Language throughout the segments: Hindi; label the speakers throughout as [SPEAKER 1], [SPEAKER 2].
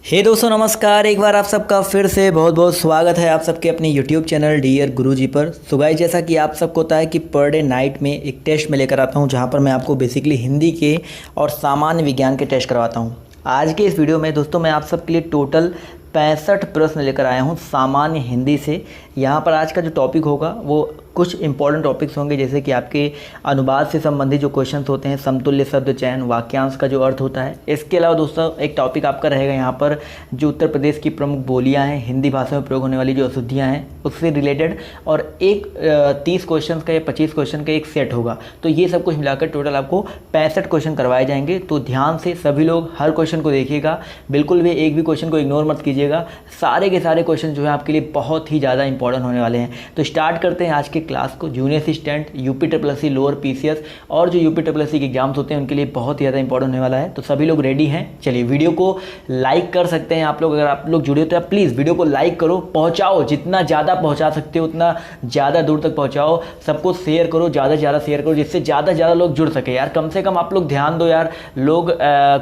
[SPEAKER 1] हे दोस्तों नमस्कार। एक बार आप सबका फिर से बहुत बहुत स्वागत है आप सबके अपने यूट्यूब चैनल डियर गुरुजी पर। सो गाइस, जैसा कि आप सबको पता है कि पर डे नाइट में एक टेस्ट में लेकर आता हूं, जहां पर मैं आपको बेसिकली हिंदी के और सामान्य विज्ञान के टेस्ट करवाता हूं। आज के इस वीडियो में दोस्तों मैं आप सबके लिए टोटल 65 प्रश्न लेकर आया हूँ सामान्य हिंदी से। यहाँ पर आज का जो टॉपिक होगा वो कुछ इंपॉर्टेंट टॉपिक्स होंगे, जैसे कि आपके अनुवाद से संबंधित जो क्वेश्चंस होते हैं, समतुल्य शब्द चयन, वाक्यांश का जो अर्थ होता है। इसके अलावा दोस्तों एक टॉपिक आपका रहेगा यहाँ पर जो उत्तर प्रदेश की प्रमुख बोलियाँ हैं, हिंदी भाषा में प्रयोग होने वाली जो अशुद्धियाँ हैं उससे रिलेटेड, और एक 30 क्वेश्चन का या 25 क्वेश्चन का एक सेट होगा। तो ये सब कुछ मिलाकर टोटल आपको 65 क्वेश्चन करवाए जाएंगे। तो ध्यान से सभी लोग हर क्वेश्चन को देखिएगा, बिल्कुल भी एक भी क्वेश्चन को इग्नोर मत कीजिएगा। सारे के सारे क्वेश्चन जो है आपके लिए बहुत ही ज़्यादा इंपॉर्टेंट होने वाले हैं। तो स्टार्ट करते हैं आज के क्लास को। Junior assistant, UP lower PCS और जो यूपी के एग्जाम्स होते हैं उनके लिए बहुत ही ज़्यादा इंपॉर्टेंट होने वाला है। तो सभी लोग रेडी हैं? चलिए वीडियो को लाइक कर सकते हैं आप लोग। अगर आप लोग जुड़े हो तो प्लीज़ वीडियो को लाइक करो, पहुँचाओ, जितना ज़्यादा पहुँचा सकते हो उतना ज़्यादा दूर तक पहुँचाओ। सबको शेयर करो, ज़्यादा से ज़्यादा शेयर करो, जिससे ज़्यादा से ज़्यादा लोग जुड़ सके। यार कम से कम आप लोग ध्यान दो यार। लोग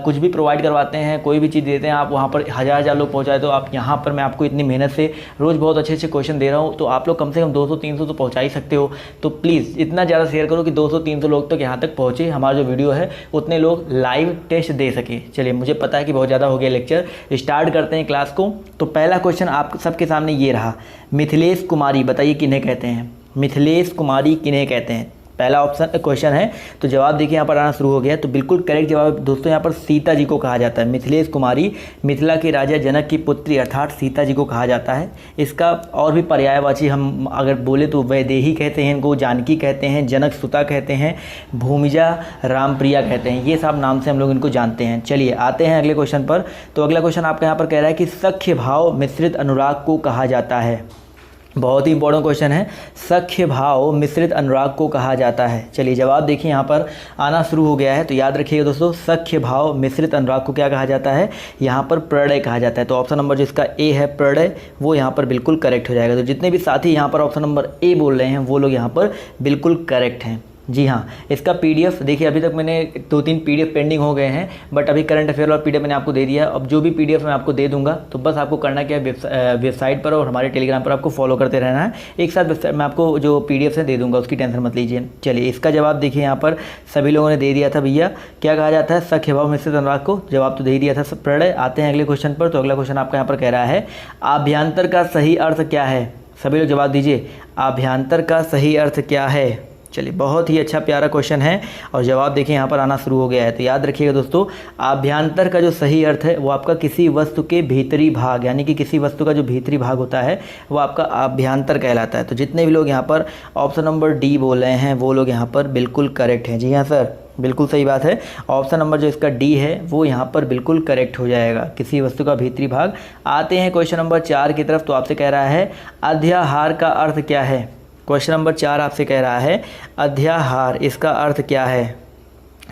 [SPEAKER 1] कुछ भी प्रोवाइड करवाते हैं, कोई भी चीज़ देते हैं, आप वहाँ पर हज़ार लोग पहुँचाए। तो आप यहाँ पर मैं आपको इतनी मेहनत से रोज़ बहुत अच्छे अच्छे क्वेश्चन दे रहा हूँ, तो आप लोग कम से कम 200-300 तो पहुँचा ही सकते हो। तो प्लीज़ इतना ज़्यादा शेयर करो कि 200-300 लोग तक यहाँ तक पहुँचे, हमारा जो वीडियो है उतने लोग लाइव टेस्ट दे सके। चलिए, मुझे पता है कि बहुत ज़्यादा हो गया लेक्चर, स्टार्ट करते हैं क्लास को। तो पहला क्वेश्चन आप सबके सामने ये रहा, मिथिलेश कुमारी बताइए किन्हें कहते हैं? मिथिलेश कुमारी किन्हें कहते हैं? पहला ऑप्शन क्वेश्चन है। तो जवाब देखिए यहाँ पर आना शुरू हो गया। तो बिल्कुल करेक्ट जवाब दोस्तों यहाँ पर सीता जी को कहा जाता है। मिथिलेश कुमारी मिथिला के राजा जनक की पुत्री अर्थात सीता जी को कहा जाता है। इसका और भी पर्यायवाची हम अगर बोले तो वैदेही कहते हैं इनको, जानकी कहते हैं, जनक सुता कहते हैं, भूमिजा रामप्रिया कहते हैं। ये सब नाम से हम लोग इनको जानते हैं। चलिए आते हैं अगले क्वेश्चन पर। तो अगला क्वेश्चन आपका यहाँ पर कह रहा है कि सख्य भाव मिश्रित अनुराग को कहा जाता है। बहुत ही इंपॉर्टेंट क्वेश्चन है, सख्य भाव मिश्रित अनुराग को कहा जाता है। चलिए जवाब देखिए यहाँ पर आना शुरू हो गया है। तो याद रखिएगा दोस्तों, सख्य भाव मिश्रित अनुराग को क्या कहा जाता है? यहाँ पर प्रणय कहा जाता है। तो ऑप्शन नंबर जिसका ए है प्रणय, वो यहाँ पर बिल्कुल करेक्ट हो जाएगा। तो जितने भी साथी यहाँ पर ऑप्शन नंबर ए बोल रहे हैं वो लोग यहाँ पर बिल्कुल करेक्ट हैं। जी हाँ, इसका पीडीएफ देखिए, अभी तक मैंने 2-3 पीडीएफ पेंडिंग हो गए हैं, बट अभी करंट अफेयर और पीडीएफ मैंने आपको दे दिया है। अब जो भी पीडीएफ मैं आपको दे दूंगा तो बस आपको करना क्या है, वेबसाइट पर और हमारे टेलीग्राम पर आपको फॉलो करते रहना है। एक साथ वेबसाइट मैं आपको जो पीडीएफ है दे दूंगा, उसकी टेंशन मत लीजिए। चलिए इसका जवाब देखिए, यहाँ पर सभी लोगों ने दे दिया था। भैया क्या कहा जाता है सख्य भाव मिश्रित अनुराग को? जवाब तो दे ही दिया था प्रणय। आते हैं अगले क्वेश्चन पर। तो अगला क्वेश्चन आपका यहाँ पर कह रहा है, आभ्यंतर का सही अर्थ क्या है? सभी लोग जवाब दीजिए, आभ्यंतर का सही अर्थ क्या है? चलिए, बहुत ही अच्छा प्यारा क्वेश्चन है और जवाब देखिए यहाँ पर आना शुरू हो गया है। तो याद रखिएगा दोस्तों, आभ्यंतर का जो सही अर्थ है वो आपका किसी वस्तु के भीतरी भाग, यानी कि किसी वस्तु का जो भीतरी भाग होता है वो आपका आभ्यंतर कहलाता है। तो जितने भी लोग यहाँ पर ऑप्शन नंबर डी बोल रहे हैं वो लोग यहाँ पर बिल्कुल करेक्ट हैं। जी हाँ सर, बिल्कुल सही बात है। ऑप्शन नंबर जो इसका डी है वो यहाँ पर बिल्कुल करेक्ट हो जाएगा, किसी वस्तु का भीतरी भाग। आते हैं क्वेश्चन नंबर 4 की तरफ। तो आपसे कह रहा है अध्याहार का अर्थ क्या है? क्वेश्चन नंबर 4 आपसे कह रहा है अध्याहार, इसका अर्थ क्या है?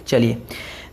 [SPEAKER 1] चलिए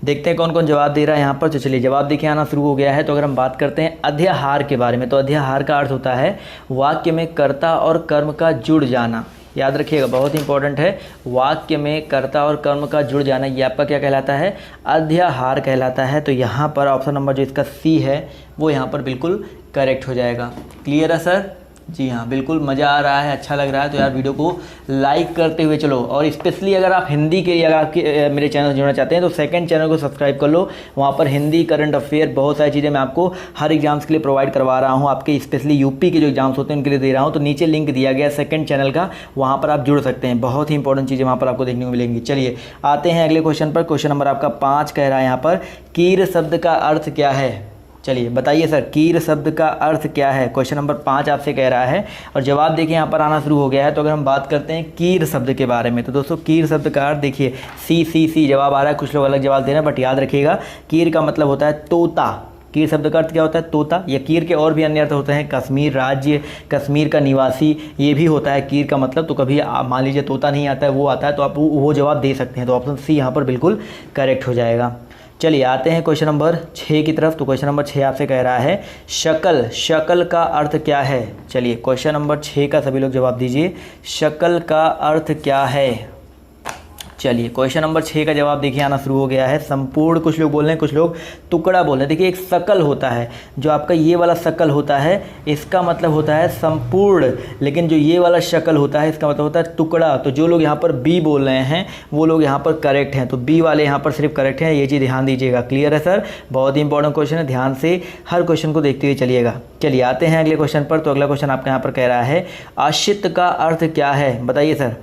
[SPEAKER 1] देखते हैं कौन कौन जवाब दे रहा है यहाँ पर। तो चलिए जवाब देखिए आना शुरू हो गया है। तो अगर हम बात करते हैं अध्याहार के बारे में, तो अध्याहार का अर्थ होता है वाक्य में कर्ता और कर्म का जुड़ जाना। याद रखिएगा, बहुत इंपॉर्टेंट है, वाक्य में कर्ता और कर्म का जुड़ जाना, ये आपका क्या कहलाता है? अध्याहार कहलाता है। तो यहाँ पर ऑप्शन नंबर जो इसका सी है वो यहाँ पर बिल्कुल करेक्ट हो जाएगा। क्लियर है सर? जी हाँ, बिल्कुल मज़ा आ रहा है, अच्छा लग रहा है। तो यार वीडियो को लाइक करते हुए चलो। और स्पेशली अगर आप हिंदी के लिए अगर आपके मेरे चैनल से जुड़ना चाहते हैं तो सेकंड चैनल को सब्सक्राइब कर लो। वहाँ पर हिंदी, करंट अफेयर, बहुत सारी चीज़ें मैं आपको हर एग्जाम्स के लिए प्रोवाइड करवा रहा हूँ। आपके स्पेशली यूपी के जो एग्जाम्स होते हैं उनके लिए दे रहा हूँ। तो नीचे लिंक दिया गया सेकंड चैनल का, वहाँ पर आप जुड़ सकते हैं। बहुत ही इंपॉर्टेंट चीज़ें वहाँ पर आपको देखने को मिलेंगी। चलिए आते हैं अगले क्वेश्चन पर। क्वेश्चन नंबर आपका 5 कह रहा है यहाँ पर, कीर शब्द का अर्थ क्या है? चलिए बताइए सर, कीर शब्द का अर्थ क्या है? क्वेश्चन नंबर 5 आपसे कह रहा है और जवाब देखिए यहाँ पर आना शुरू हो गया है। तो अगर हम बात करते हैं कीर शब्द के बारे में, तो दोस्तों कीर शब्द का अर्थ देखिए, सी जवाब आ रहा है। कुछ लोग अलग जवाब दे रहे हैं, बट याद रखिएगा कीर का मतलब होता है तोता। कीर शब्द का अर्थ क्या होता है? तोता। या कीर के और भी अन्य अर्थ होते हैं, कश्मीर राज्य, कश्मीर का निवासी, ये भी होता है कीर का मतलब। तो कभी मान लीजिए तोता नहीं आता है, वो आता है, तो आप वो जवाब दे सकते हैं। तो ऑप्शन सी यहाँ पर बिल्कुल करेक्ट हो जाएगा। चलिए आते हैं क्वेश्चन नंबर 6 की तरफ। तो क्वेश्चन नंबर 6 आपसे कह रहा है शकल, शकल का अर्थ क्या है? चलिए क्वेश्चन नंबर 6 का सभी लोग जवाब दीजिए, शकल का अर्थ क्या है? चलिए क्वेश्चन नंबर 6 का जवाब देखिए आना शुरू हो गया है। संपूर्ण कुछ लोग बोल रहे हैं, कुछ लोग टुकड़ा बोल रहे हैं। देखिए एक शकल होता है, जो आपका ये वाला शकल होता है इसका मतलब होता है संपूर्ण, लेकिन जो ये वाला शकल होता है इसका मतलब होता है टुकड़ा। तो जो लोग यहाँ पर बी बोल रहे हैं वो लोग यहाँ पर करेक्ट हैं, तो बी वाले यहाँ पर सिर्फ करेक्ट हैं, ये चीज़ ध्यान दीजिएगा। क्लियर है सर, बहुत ही इंपॉर्टेंट क्वेश्चन है, ध्यान से हर क्वेश्चन को देखते हुए चलिएगा। चलिए आते हैं अगले क्वेश्चन पर। तो अगला क्वेश्चन आपका यहाँ पर कह रहा है आश्रित का अर्थ क्या है, बताइए सर,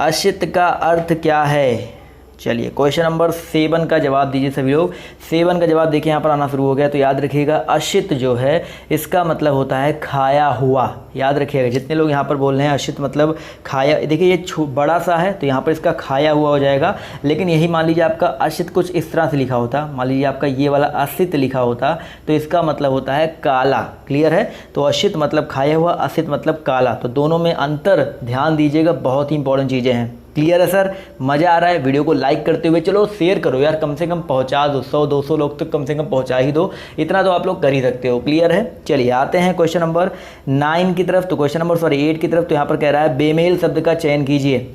[SPEAKER 1] आश्रित का अर्थ क्या है। चलिए क्वेश्चन नंबर 7 का जवाब दीजिए सभी लोग। 7 का जवाब देखिए यहाँ पर आना शुरू हो गया। तो याद रखिएगा आश्रित जो है इसका मतलब होता है खाया हुआ। याद रखिएगा, जितने लोग यहाँ पर बोल रहे हैं आश्रित मतलब खाया, देखिए ये बड़ा सा है तो यहाँ पर इसका खाया हुआ हो जाएगा। लेकिन यही मान लीजिए आपका आश्रित कुछ इस तरह से लिखा होता, मान लीजिए आपका ये वाला आश्रित लिखा होता तो इसका मतलब होता है काला। क्लियर है, तो आश्रित मतलब खाया हुआ, आश्रित मतलब काला, तो दोनों में अंतर ध्यान दीजिएगा, बहुत ही इंपॉर्टेंट चीज़ें हैं। क्लियर है सर, मज़ा आ रहा है। वीडियो को लाइक करते हुए चलो शेयर करो यार, कम से कम पहुंचा दो, 100-200 लोग तक कम से कम पहुंचा ही दो, इतना तो आप लोग कर ही सकते हो। क्लियर है, चलिए आते हैं क्वेश्चन नंबर 9 की तरफ। तो क्वेश्चन नंबर 8 की तरफ। तो यहाँ पर कह रहा है बेमेल शब्द का चयन कीजिए।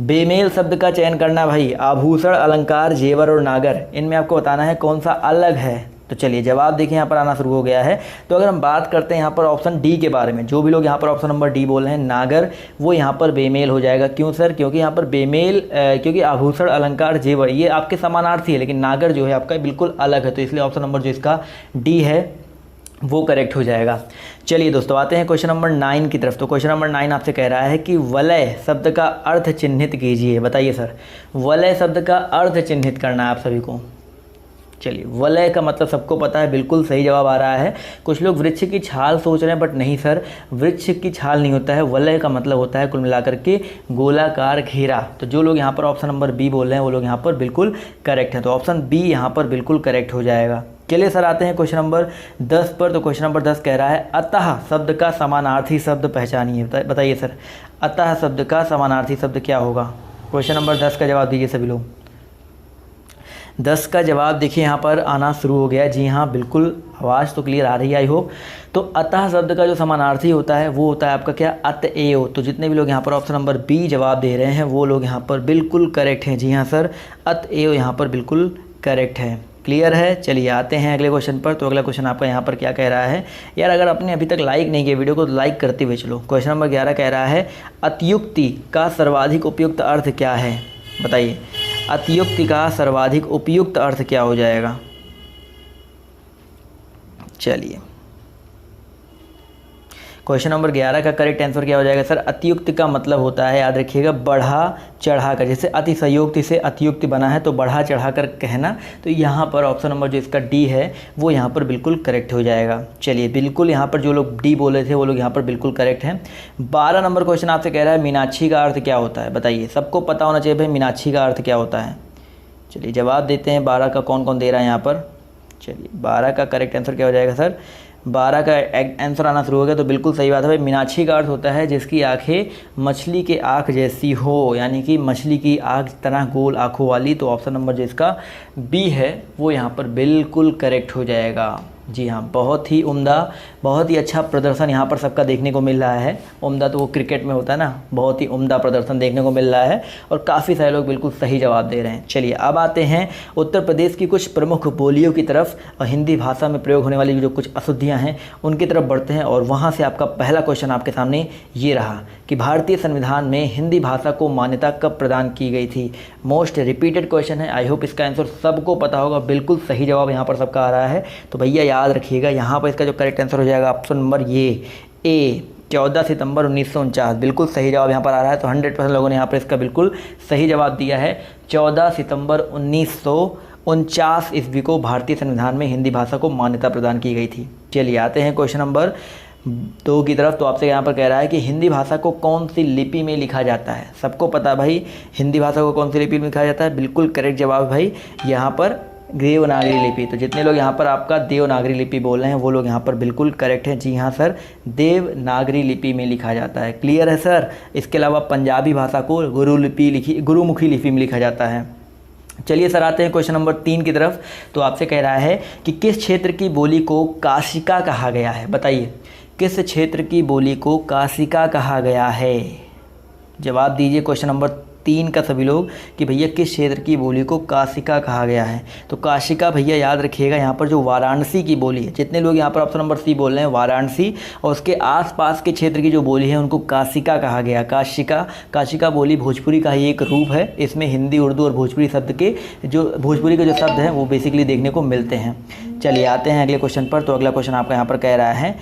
[SPEAKER 1] बेमेल शब्द का चयन करना भाई, आभूषण, अलंकार, जेवर और नागर, इनमें आपको बताना है कौन सा अलग है। तो चलिए जवाब देखिए यहाँ पर आना शुरू हो गया है। तो अगर हम बात करते हैं यहाँ पर ऑप्शन डी के बारे में, जो भी लोग यहाँ पर ऑप्शन नंबर डी बोल रहे हैं नागर, वो यहाँ पर बेमेल हो जाएगा। क्यों सर, क्योंकि यहाँ पर बेमेल क्योंकि आभूषण, अलंकार, जेवर ये आपके समानार्थी है, लेकिन नागर जो है आपका बिल्कुल अलग है, तो इसलिए ऑप्शन नंबर जो इसका डी है वो करेक्ट हो जाएगा। चलिए दोस्तों आते हैं क्वेश्चन नंबर 9 की तरफ। तो क्वेश्चन नंबर 9 आपसे कह रहा है कि वलय शब्द का अर्थ चिन्हित कीजिए। बताइए सर, वलय शब्द का अर्थ चिन्हित करना है आप सभी को। चलिए वलय का मतलब सबको पता है, बिल्कुल सही जवाब आ रहा है। कुछ लोग वृक्ष की छाल सोच रहे हैं, बट नहीं सर, वृक्ष की छाल नहीं होता है। वलय का मतलब होता है कुल मिलाकर के गोलाकार घेरा। तो जो लोग यहाँ पर ऑप्शन नंबर बी बोल रहे हैं वो लोग यहाँ पर बिल्कुल करेक्ट हैं, तो ऑप्शन बी यहाँ पर बिल्कुल करेक्ट हो जाएगा। चलिए सर आते हैं क्वेश्चन नंबर 10 पर। तो क्वेश्चन नंबर 10 कह रहा है अतः शब्द का समानार्थी शब्द पहचानिए। बताइए सर, अतः शब्द का समानार्थी शब्द क्या होगा। क्वेश्चन नंबर 10 का जवाब दीजिए सभी लोग। 10 का जवाब देखिए यहाँ पर आना शुरू हो गया। जी हाँ बिल्कुल, आवाज़ तो क्लियर आ रही है आई होप। तो अतः शब्द का जो समानार्थी होता है वो होता है आपका क्या, अतएव। तो जितने भी लोग यहाँ पर ऑप्शन नंबर बी जवाब दे रहे हैं वो लोग यहाँ पर बिल्कुल करेक्ट हैं। जी हाँ सर, अतएव यहाँ पर बिल्कुल करेक्ट है। क्लियर है, चलिए आते हैं अगले क्वेश्चन पर। तो अगला क्वेश्चन आपका यहाँ पर क्या कह रहा है यार, अगर आपने अभी तक लाइक नहीं किया वीडियो को तो लाइक करते हुए चलो। क्वेश्चन नंबर 11 कह रहा है अतियुक्ति का सर्वाधिक उपयुक्त अर्थ क्या है। बताइए, अतियुक्ति का सर्वाधिक उपयुक्त अर्थ क्या हो जाएगा। चलिए क्वेश्चन नंबर 11 का करेक्ट आंसर क्या हो जाएगा सर, अतियुक्ति का मतलब होता है, याद रखिएगा, बढ़ा चढ़ा कर। जैसे अतिशयोक्ति से अतियुक्ति बना है तो बढ़ा चढ़ा कर कहना। तो यहाँ पर ऑप्शन नंबर जो इसका डी है वो यहाँ पर बिल्कुल करेक्ट हो जाएगा। चलिए बिल्कुल यहाँ पर जो लोग डी बोले थे वो लोग यहाँ पर बिल्कुल करेक्ट हैं। 12 नंबर क्वेश्चन आपसे कह रहा है मीनाक्षी का अर्थ क्या होता है। बताइए, सबको पता होना चाहिए भाई मीनाक्षी का अर्थ क्या होता है। चलिए जवाब देते हैं 12 का कौन कौन दे रहा है यहाँ पर। चलिए 12 का करेक्ट आंसर क्या हो जाएगा सर, 12 का आंसर आना शुरू हो गया। तो बिल्कुल सही बात है भाई, मीनाक्षी का अर्थ होता है जिसकी आंखें मछली के आँख जैसी हो, यानी कि मछली की आँख तरह गोल आँखों वाली। तो ऑप्शन नंबर जो इसका बी है वो यहाँ पर बिल्कुल करेक्ट हो जाएगा। जी हाँ, बहुत ही उम्दा, बहुत ही अच्छा प्रदर्शन यहाँ पर सबका देखने को मिल रहा है। उम्दा तो वो क्रिकेट में होता है ना, बहुत ही उम्दा प्रदर्शन देखने को मिल रहा है और काफ़ी सारे लोग बिल्कुल सही जवाब दे रहे हैं। चलिए अब आते हैं उत्तर प्रदेश की कुछ प्रमुख बोलियों की तरफ और हिंदी भाषा में प्रयोग होने वाली जो कुछ अशुद्धियाँ हैं उनकी तरफ बढ़ते हैं। और वहाँ से आपका पहला क्वेश्चन आपके सामने ये रहा कि भारतीय संविधान में हिंदी भाषा को मान्यता कब प्रदान की गई थी। मोस्ट रिपीटेड क्वेश्चन है, आई होप इसका आंसर सबको पता होगा। बिल्कुल सही जवाब यहाँ पर सबका आ रहा है। तो भैया याद रखिएगा, यहाँ पर इसका जो करेक्ट आंसर हो जाएगा ऑप्शन नंबर ये ए, 14 सितंबर 1949। बिल्कुल सही जवाब यहाँ पर आ रहा है। तो 100% लोगों ने यहाँ पर इसका बिल्कुल सही जवाब दिया है। 14 सितंबर 1949 ईस्वी को भारतीय संविधान में हिंदी भाषा को मान्यता प्रदान की गई थी। चलिए आते हैं क्वेश्चन नंबर 2 की तरफ। तो आपसे यहाँ पर कह रहा है कि हिंदी भाषा को कौन सी लिपि में लिखा जाता है। सबको पता भाई हिंदी भाषा को कौन सी लिपि में लिखा जाता है, बिल्कुल करेक्ट जवाब भाई यहाँ पर देवनागरी लिपि। तो जितने लोग यहाँ पर आपका देवनागरी लिपि बोल रहे हैं वो लोग यहाँ पर बिल्कुल करेक्ट हैं। जी हाँ सर, देवनागरी लिपि में लिखा जाता है। क्लियर है सर। इसके अलावा पंजाबी भाषा को गुरुमुखी लिपि में लिखा जाता है। चलिए सर आते हैं क्वेश्चन नंबर 3 की तरफ। तो आपसे कह रहा है कि किस क्षेत्र की बोली को काशिका कहा गया है। बताइए, किस क्षेत्र की बोली को काशिका कहा गया है। जवाब दीजिए क्वेश्चन नंबर 3 का सभी लोग कि भैया किस क्षेत्र की बोली को काशिका कहा गया है। तो काशिका भैया याद रखिएगा यहाँ पर जो वाराणसी की बोली है, जितने लोग यहाँ पर ऑप्शन नंबर सी बोल रहे हैं वाराणसी और उसके आसपास के क्षेत्र की जो बोली है उनको काशिका कहा गया। काशिका बोली भोजपुरी का ही एक रूप है। इसमें हिंदी, उर्दू और भोजपुरी शब्द के जो भोजपुरी के जो शब्द हैं वो बेसिकली देखने को मिलते हैं। चलिए आते हैं अगले क्वेश्चन पर। तो अगला क्वेश्चन आपका यहाँ पर कह रहा है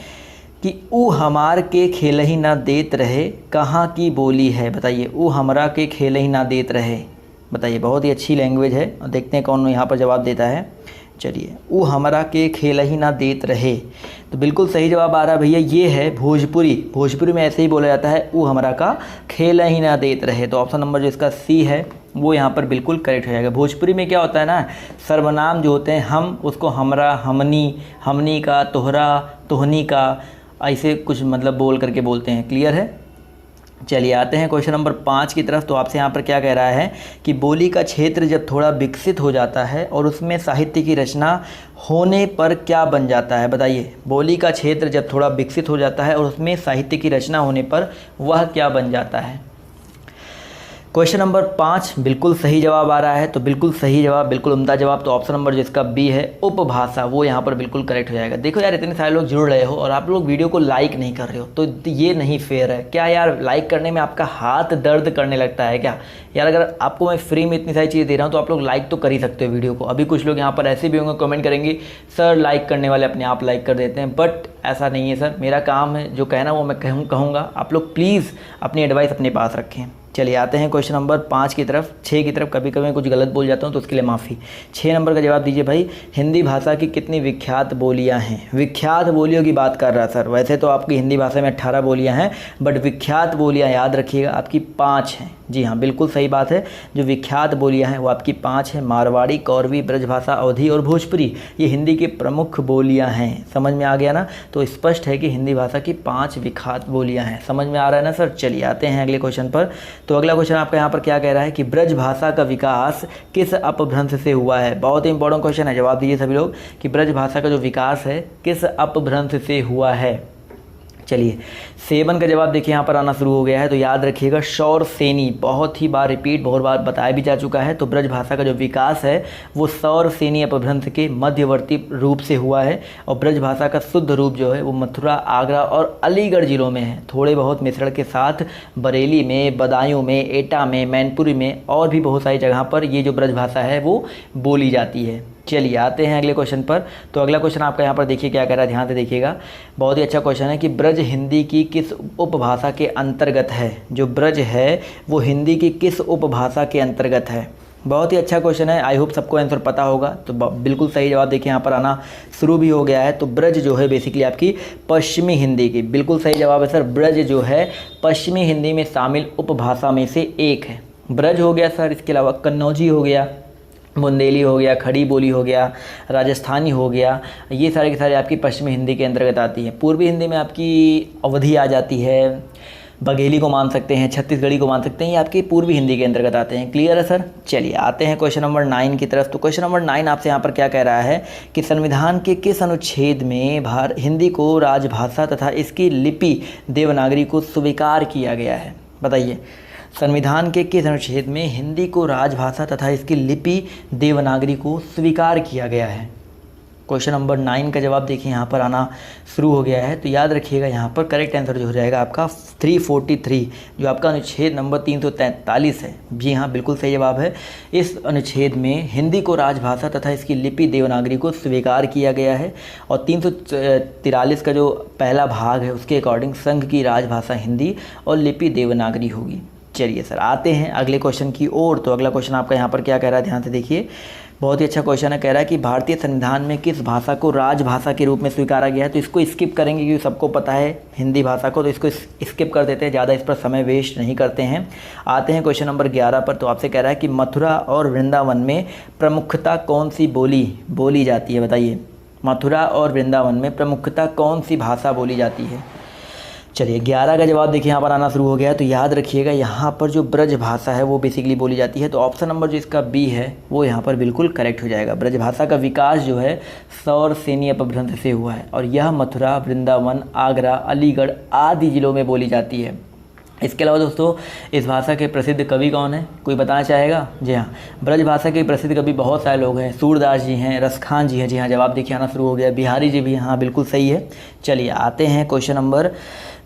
[SPEAKER 1] कि ऊ हमार के खेल ही ना देत रहे कहाँ की बोली है। बताइए, ऊ हमरा के खेल ही ना देत रहे। बताइए, बहुत ही अच्छी लैंग्वेज है और देखते हैं कौन यहाँ पर जवाब देता है। चलिए, ऊ हमरा के खेल ही ना देत रहे, तो बिल्कुल सही जवाब आ रहा है भैया, ये है भोजपुरी। भोजपुरी में ऐसे ही बोला जाता है, ऊ हमरा का खेल ही ना देत रहे। तो ऑप्शन नंबर जो इसका सी है वो यहाँ पर बिल्कुल करेक्ट हो जाएगा। भोजपुरी में क्या होता है ना, सर्वनाम जो होते हैं हम उसको हमरा, हमनी, हमनी का, तोहरा, तोहनी का, ऐसे कुछ मतलब बोल करके बोलते हैं। क्लियर है। चलिए आते हैं क्वेश्चन नंबर 5 की तरफ। तो आपसे यहाँ पर क्या कह रहा है कि बोली का क्षेत्र जब थोड़ा विकसित हो जाता है और उसमें साहित्य की रचना होने पर क्या बन जाता है। बताइए, बोली का क्षेत्र जब थोड़ा विकसित हो जाता है और उसमें साहित्य की रचना होने पर वह क्या बन जाता है। क्वेश्चन नंबर 5 बिल्कुल सही जवाब आ रहा है। तो बिल्कुल सही जवाब, बिल्कुल उम्दा जवाब। तो ऑप्शन नंबर जिसका बी है उपभाषा, वो यहाँ पर बिल्कुल करेक्ट हो जाएगा। देखो यार, इतने सारे लोग जुड़ रहे हो और आप लोग वीडियो को लाइक नहीं कर रहे हो, तो ये नहीं फेयर है। क्या यार, लाइक करने में आपका हाथ दर्द करने लगता है क्या यार? अगर आपको मैं फ्री में इतनी सारी चीज़ें दे रहा हूँ तो आप लोग लाइक तो कर ही सकते हो वीडियो को। अभी कुछ लोग यहाँ पर ऐसे भी होंगे कमेंट करेंगे, सर लाइक करने वाले अपने आप लाइक कर देते हैं, बट ऐसा नहीं है सर। मेरा काम है जो कहना वो मैं कहूँगा। आप लोग प्लीज़ अपनी एडवाइस अपने पास रखें। चलिए आते हैं क्वेश्चन नंबर 5 की तरफ, 6 की तरफ। कभी कभी कुछ गलत बोल जाता हूँ तो उसके लिए माफ़ी। 6 नंबर का जवाब दीजिए भाई, हिंदी भाषा की कितनी विख्यात बोलियाँ हैं। विख्यात बोलियों की बात कर रहा सर। वैसे तो आपकी हिंदी भाषा में 18 बोलियाँ हैं, बट विख्यात बोलियाँ याद रखिएगा आपकी 5 हैं। जी हाँ, बिल्कुल सही बात है। जो विख्यात बोलियाँ हैं वो आपकी 5 हैं। मारवाड़ी, कौरवी, ब्रजभाषा, अवधी और भोजपुरी, ये हिंदी की प्रमुख बोलियाँ हैं। समझ में आ गया ना? तो स्पष्ट है कि हिंदी भाषा की 5 विख्यात बोलियाँ हैं। समझ में आ रहा है ना सर? चलिए आते हैं अगले क्वेश्चन पर। तो अगला क्वेश्चन आपका यहाँ पर क्या कह रहा है कि ब्रज भाषा का विकास किस अपभ्रंश से हुआ है। बहुत ही इंपॉर्टेंट क्वेश्चन है, जवाब दीजिए सभी लोग कि ब्रज भाषा का जो विकास है किस अपभ्रंश से हुआ है। चलिए 7 का जवाब देखिए यहाँ पर आना शुरू हो गया है। तो याद रखिएगा शौर सेनी, बहुत ही बार रिपीट, बहुत बार बताया भी जा चुका है। तो ब्रज भाषा का जो विकास है वो सौर सेनी अपभ्रंश के मध्यवर्ती रूप से हुआ है। और ब्रज भाषा का शुद्ध रूप जो है वो मथुरा, आगरा और अलीगढ़ जिलों में है। थोड़े बहुत मिश्रण के साथ बरेली में, बदायूं में, एटा में, मैनपुरी में और भी बहुत सारी जगह पर ये जो ब्रज भाषा है वो बोली जाती है। चलिए आते हैं अगले क्वेश्चन पर। तो अगला क्वेश्चन आपका यहाँ पर देखिए क्या कह रहा है, ध्यान से देखिएगा। बहुत ही अच्छा क्वेश्चन है कि ब्रज हिंदी की किस उपभाषा के अंतर्गत है। जो ब्रज है वो हिंदी की किस उपभाषा के अंतर्गत है। बहुत ही अच्छा क्वेश्चन है। आई होप सबको आंसर पता होगा। तो बिल्कुल सही जवाब देखिए यहाँ पर आना शुरू भी हो गया है। तो ब्रज जो है बेसिकली आपकी पश्चिमी हिंदी की, बिल्कुल सही जवाब है सर। ब्रज जो है पश्चिमी हिंदी में शामिल उपभाषा में से एक है। ब्रज हो गया सर, इसके अलावा कन्नौजी हो गया, बुंदेली हो गया, खड़ी बोली हो गया, राजस्थानी हो गया, ये सारे के सारे आपकी पश्चिमी हिंदी के अंतर्गत आती है। पूर्वी हिंदी में आपकी अवधी आ जाती है, बघेली को मान सकते हैं, छत्तीसगढ़ी को मान सकते हैं, ये आपकी पूर्वी हिंदी के अंतर्गत आते हैं। क्लियर है सर? चलिए आते हैं क्वेश्चन नंबर 9 की तरफ। तो क्वेश्चन नंबर 9 आपसे यहाँ पर क्या कह रहा है कि संविधान के किस अनुच्छेद में हिंदी को राजभाषा तथा इसकी लिपि देवनागरी को स्वीकार किया गया है। बताइए, संविधान के किस अनुच्छेद में हिंदी को राजभाषा तथा इसकी लिपि देवनागरी को स्वीकार किया गया है। क्वेश्चन नंबर 9 का जवाब देखिए यहाँ पर आना शुरू हो गया है। तो याद रखिएगा यहाँ पर करेक्ट आंसर जो हो जाएगा आपका 343, जो आपका अनुच्छेद नंबर 343 है। जी हाँ, बिल्कुल सही जवाब है। इस अनुच्छेद में हिंदी को राजभाषा तथा इसकी लिपि देवनागरी को स्वीकार किया गया है। और 343 का जो पहला भाग है उसके अकॉर्डिंग संघ की राजभाषा हिंदी और लिपि देवनागरी होगी। चलिए सर आते हैं अगले क्वेश्चन की ओर। तो अगला क्वेश्चन आपका यहाँ पर क्या कह रहा है, ध्यान से देखिए। बहुत ही अच्छा क्वेश्चन है। कह रहा है कि भारतीय संविधान में किस भाषा को राजभाषा के रूप में स्वीकारा गया है। तो इसको स्किप करेंगे क्योंकि सबको पता है हिंदी भाषा को, तो इसको स्किप कर देते हैं, ज़्यादा इस पर समय वेस्ट नहीं करते हैं। आते हैं क्वेश्चन नंबर 11 पर। तो आपसे कह रहा है कि मथुरा और वृंदावन में प्रमुखता कौन सी बोली जाती है। बताइए, मथुरा और वृंदावन में प्रमुखता कौन सी भाषा बोली जाती है। चलिए 11 का जवाब देखिए यहाँ पर आना शुरू हो गया है। तो याद रखिएगा यहाँ पर जो ब्रज भाषा है वो बेसिकली बोली जाती है। तो ऑप्शन नंबर जो इसका बी है वो यहाँ पर बिल्कुल करेक्ट हो जाएगा। ब्रज भाषा का विकास जो है सौर सेनी अपभ्रंश से हुआ है और यह मथुरा, वृंदावन, आगरा, अलीगढ़ आदि जिलों में बोली जाती है। इसके अलावा दोस्तों इस भाषा के प्रसिद्ध कवि कौन है, कोई बताना चाहेगा? जी हाँ, ब्रज भाषा के प्रसिद्ध कवि बहुत सारे लोग हैं। सूरदास जी हैं, रसखान जी हैं। जी हाँ, जवाब देखिए आना शुरू हो गया। बिहारी जी भी, हाँ बिल्कुल सही है। चलिए आते हैं क्वेश्चन नंबर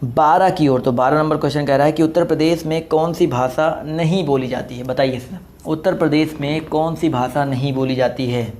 [SPEAKER 1] 12 की ओर। तो 12 नंबर क्वेश्चन कह रहा है कि उत्तर प्रदेश में कौन सी भाषा नहीं बोली जाती है? बताइए सर, उत्तर प्रदेश में कौन सी भाषा नहीं बोली जाती है?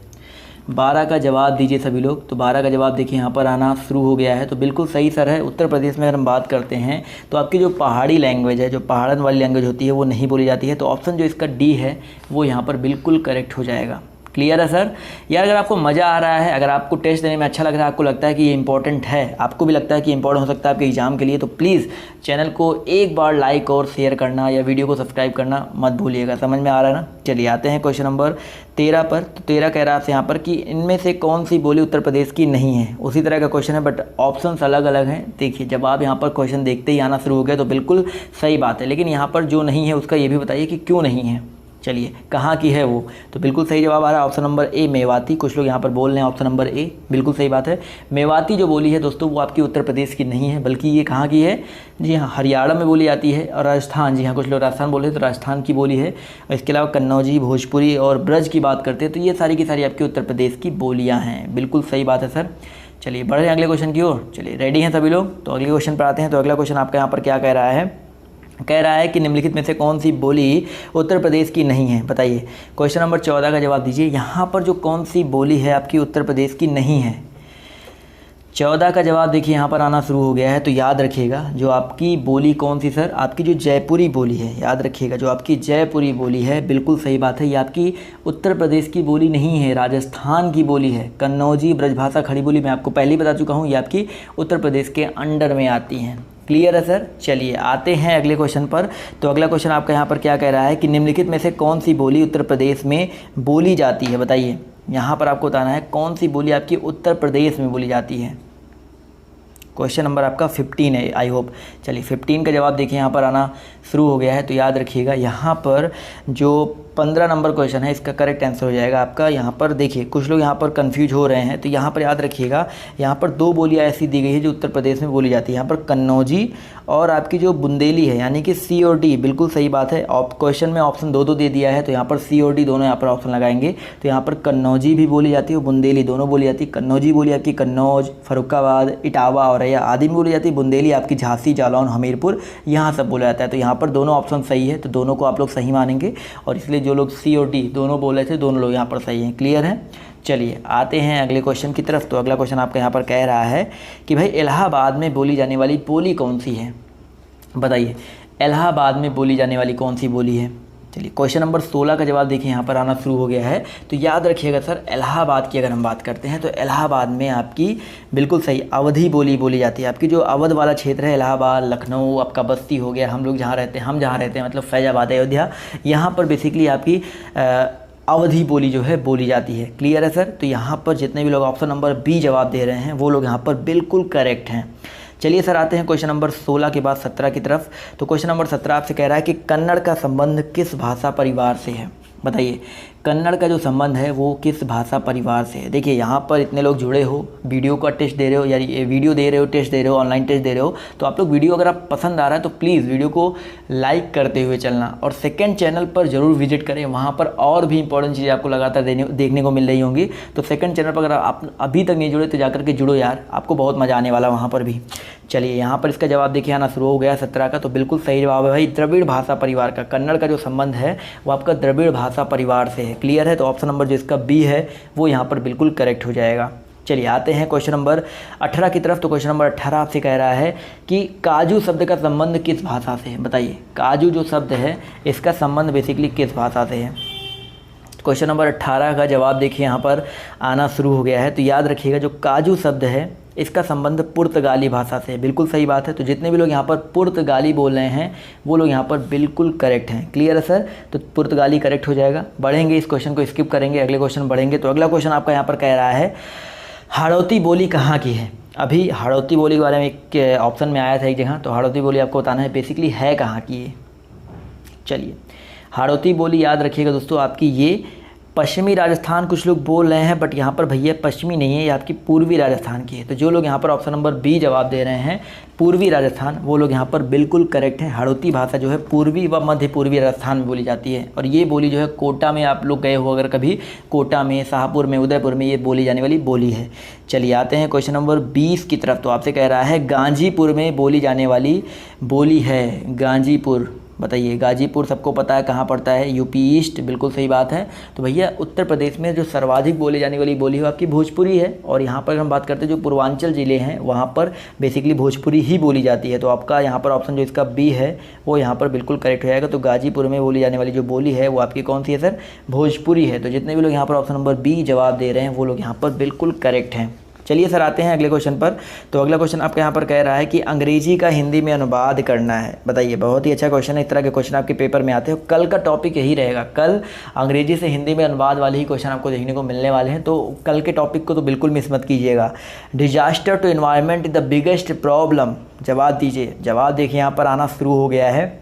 [SPEAKER 1] 12 का जवाब दीजिए सभी लोग। तो 12 का जवाब देखिए यहाँ पर आना शुरू हो गया है। तो बिल्कुल सही सर है। उत्तर प्रदेश में अगर हम बात करते हैं तो आपकी जो पहाड़ी लैंग्वेज है, जो पहाड़न वाली लैंग्वेज होती है, वो नहीं बोली जाती है। तो ऑप्शन जो इसका डी है वो यहाँ पर बिल्कुल करेक्ट हो जाएगा। क्लियर है सर? यार अगर आपको मज़ा आ रहा है, अगर आपको टेस्ट देने में अच्छा लग रहा है, आपको लगता है कि ये इंपॉर्टेंट है, आपको भी लगता है कि इंपॉर्टेंट हो सकता है आपके एग्जाम के लिए, तो प्लीज़ चैनल को एक बार लाइक और शेयर करना या वीडियो को सब्सक्राइब करना मत भूलिएगा। समझ में आ रहा है ना? चलिए आते हैं क्वेश्चन नंबर 13 पर। तो 13 कह रहा है यहाँ पर कि इनमें से कौन सी बोली उत्तर प्रदेश की नहीं है। उसी तरह का क्वेश्चन है बट ऑप्शंस अलग अलग हैं। देखिए जब आप यहाँ पर क्वेश्चन देखते ही आना शुरू हो गया तो बिल्कुल सही बात है, लेकिन यहाँ पर जो नहीं है उसका ये भी बताइए कि क्यों नहीं है। चलिए कहाँ की है वो? तो बिल्कुल सही जवाब आ रहा है ऑप्शन नंबर ए, मेवाती। कुछ लोग यहाँ पर बोल रहे हैं ऑप्शन नंबर ए, बिल्कुल सही बात है। मेवाती जो बोली है दोस्तों वो आपकी उत्तर प्रदेश की नहीं है, बल्कि ये कहाँ की है? जी हाँ, हरियाणा में बोली जाती है। और राजस्थान, जी हाँ कुछ लोग राजस्थान बोल रहे हैं तो राजस्थान की बोली है। और इसके अलावा कन्नौजी, भोजपुरी और ब्रज की बात करते हैं तो ये सारी की सारी आपकी उत्तर प्रदेश की बोलियाँ हैं। बिल्कुल सही बात है सर। चलिए बढ़ रहे हैं अगले क्वेश्चन की ओर। चलिए रेडी हैं सभी लोग? तो अगले क्वेश्चन पर आते हैं। तो अगला क्वेश्चन आपका यहाँ पर क्या कह रहा है? कह रहा है कि निम्नलिखित में से कौन सी बोली उत्तर प्रदेश की नहीं है? बताइए। क्वेश्चन नंबर 14 का जवाब दीजिए। यहाँ पर जो कौन सी बोली है आपकी उत्तर प्रदेश की नहीं है? 14 का जवाब देखिए यहाँ पर आना शुरू हो गया है। तो याद रखिएगा जो आपकी बोली कौन सी सर? आपकी जो जयपुरी बोली है, याद रखिएगा जो आपकी जयपुरी बोली है, बिल्कुल सही बात है, ये आपकी उत्तर प्रदेश की बोली नहीं है, राजस्थान की बोली है। कन्नौजी ब्रजभाषा खड़ी बोली मैं आपको पहले ही बता चुका हूँ, ये आपकी उत्तर प्रदेश के अंडर में आती हैं। क्लियर है सर? चलिए आते हैं अगले क्वेश्चन पर। तो अगला क्वेश्चन आपका यहाँ पर क्या कह रहा है कि निम्नलिखित में से कौन सी बोली उत्तर प्रदेश में बोली जाती है? बताइए। यहाँ पर आपको बताना है कौन सी बोली आपकी उत्तर प्रदेश में बोली जाती है। क्वेश्चन नंबर आपका 15 है आई होप। चलिए 15 का जवाब देखिए यहाँ पर आना शुरू हो गया है। तो याद रखिएगा यहाँ पर जो 15 नंबर क्वेश्चन है इसका करेक्ट आंसर हो जाएगा आपका। यहाँ पर देखिए कुछ लोग यहाँ पर कंफ्यूज हो रहे हैं, तो यहाँ पर याद रखिएगा यहाँ पर 2 बोलियाँ ऐसी दी गई है जो उत्तर प्रदेश में बोली जाती है। यहाँ पर कन्नौजी और आपकी जो बुंदेली है, यानी कि सी और डी। बिल्कुल सही बात है। क्वेश्चन में ऑप्शन 2 दे दिया है तो यहाँ पर सी और डी दोनों यहाँ पर ऑप्शन लगाएंगे। तो यहाँ पर कन्नौजी भी बोली जाती है और बुंदेली दोनों बोली जाती है। कन्नौजी बोली आपकी कन्नौज, फर्रुखाबाद, इटावा और आदि में बोली जाती है। बुंदेली आपकी झांसी, जालौन, हमीरपुर, यहाँ सब बोला जाता है। तो यहाँ पर दोनों ऑप्शन सही है, तो दोनों को आप लोग सही मानेंगे। और इसलिए जो लोग सी और डी दोनों बोले थे, दोनों लोग यहाँ पर सही हैं। क्लियर है? चलिए आते हैं अगले क्वेश्चन की तरफ। तो अगला क्वेश्चन आपका यहाँ पर कह रहा है कि भाई इलाहाबाद में बोली जाने वाली बोली कौन सी है? बताइए। इलाहाबाद में बोली जाने वाली कौन सी बोली है? चलिए क्वेश्चन नंबर 16 का जवाब देखिए यहाँ पर आना शुरू हो गया है। तो याद रखिएगा सर, इलाहाबाद की अगर हम बात करते हैं तो इलाहाबाद में आपकी बिल्कुल सही अवधी बोली जाती है। आपकी जो अवध वाला क्षेत्र है, इलाहाबाद, लखनऊ, आपका बस्ती हो गया, हम जहाँ रहते हैं मतलब फैजाबाद, अयोध्या, यहाँ पर बेसिकली आपकी अवधी बोली जो है बोली जाती है। क्लियर है सर? तो यहाँ पर जितने भी लोग ऑप्शन नंबर बी जवाब दे रहे हैं वो लोग यहाँ पर बिल्कुल करेक्ट हैं। चलिए सर आते हैं क्वेश्चन नंबर 16 के बाद 17 की तरफ। तो क्वेश्चन नंबर 17 आपसे कह रहा है कि कन्नड़ का संबंध किस भाषा परिवार से है? बताइए। कन्नड़ का जो संबंध है वो किस भाषा परिवार से है? देखिए यहाँ पर इतने लोग जुड़े हो, वीडियो का टेस्ट दे रहे हो, यानी वीडियो दे रहे हो, टेस्ट दे रहे हो, ऑनलाइन टेस्ट दे रहे हो, तो आप लोग वीडियो अगर आप पसंद आ रहा है तो प्लीज़ वीडियो को लाइक करते हुए चलना। और सेकंड चैनल पर ज़रूर विजिट करें, वहाँ पर और भी इंपॉर्टेंट चीज़ें आपको लगातार देखने को मिल रही होंगी। तो सेकंड चैनल पर अगर आप अभी तक नहीं जुड़े तो जाकर के जुड़ो यार, आपको बहुत मज़ा आने वाला वहाँ पर भी। चलिए यहाँ पर इसका जवाब देखिए आना शुरू हो गया 17 का। तो बिल्कुल सही जवाब है भाई, द्रविड़ भाषा परिवार का। कन्नड़ का जो संबंध है वो आपका द्रविड़ भाषा परिवार से है। क्लियर है? तो ऑप्शन नंबर जो इसका बी है वो यहाँ पर बिल्कुल करेक्ट हो जाएगा। चलिए आते हैं क्वेश्चन नंबर 18 की तरफ। तो क्वेश्चन नंबर 18 आपसे कह रहा है कि काजू शब्द का संबंध किस भाषा से है? बताइए। काजू जो शब्द है इसका संबंध बेसिकली किस भाषा से है? क्वेश्चन नंबर 18 का जवाब देखिए यहाँ पर आना शुरू हो गया है। तो याद रखिएगा जो काजू शब्द है इसका संबंध पुर्तगाली भाषा से है। बिल्कुल सही बात है। तो जितने भी लोग यहाँ पर पुर्तगाली बोल रहे हैं वो लोग यहाँ पर बिल्कुल करेक्ट हैं। क्लियर है सर? तो पुर्तगाली करेक्ट हो जाएगा। बढ़ेंगे, इस क्वेश्चन को स्किप करेंगे, अगले क्वेश्चन बढ़ेंगे। तो अगला क्वेश्चन आपका यहाँ पर कह रहा है हाड़ौती बोली कहाँ की है? अभी हाड़ौती बोली के बारे में एक ऑप्शन में आया था एक जगह, तो हाड़ौती बोली आपको बताना है बेसिकली है कहाँ की है। चलिए हाड़ौती बोली याद रखिएगा दोस्तों, आपकी ये पश्चिमी राजस्थान कुछ लोग बोल रहे हैं, बट यहाँ पर भैया पश्चिमी नहीं है, ये आपकी पूर्वी राजस्थान की है। तो जो लोग यहाँ पर ऑप्शन नंबर बी जवाब दे रहे हैं पूर्वी राजस्थान, वो लोग यहाँ पर बिल्कुल करेक्ट है। हड़ौती भाषा जो है पूर्वी व मध्य पूर्वी राजस्थान में बोली जाती है, और ये बोली जो है कोटा में, आप लोग गए हो अगर कभी, कोटा में, शाहपुर में, उदयपुर में ये बोली जाने वाली बोली है। चलिए आते हैं क्वेश्चन नंबर 20 की तरफ। तो आपसे कह रहा है गाजीपुर में बोली जाने वाली बोली है, गाजीपुर, बताइए। गाजीपुर सबको पता है कहाँ पड़ता है, यूपी ईस्ट, बिल्कुल सही बात है। तो भैया उत्तर प्रदेश में जो सर्वाधिक बोली जाने वाली बोली है आपकी भोजपुरी है, और यहाँ पर हम बात करते हैं जो पूर्वांचल ज़िले हैं वहाँ पर बेसिकली भोजपुरी ही बोली जाती है। तो आपका यहाँ पर ऑप्शन जो इसका बी है वो यहाँ पर बिल्कुल करेक्ट हो जाएगा। तो गाजीपुर में बोली जाने वाली जो बोली है वो आपकी कौन सी है सर, भोजपुरी है। तो जितने भी लोग यहाँ पर ऑप्शन नंबर बी जवाब दे रहे हैं वो लोग यहाँ पर बिल्कुल करेक्ट हैं। चलिए सर आते हैं अगले क्वेश्चन पर। तो अगला क्वेश्चन आपके यहाँ पर कह रहा है कि अंग्रेजी का हिंदी में अनुवाद करना है। बताइए, बहुत ही अच्छा क्वेश्चन है। इस तरह के क्वेश्चन आपके पेपर में आते हैं। कल का टॉपिक यही रहेगा, कल अंग्रेजी से हिंदी में अनुवाद वाले ही क्वेश्चन आपको देखने को मिलने वाले हैं। तो कल के टॉपिक को तो बिल्कुल मिस मत कीजिएगा। Disaster to environment the biggest problem, जवाब दीजिए। जवाब देखिए यहाँ पर आना शुरू हो गया है।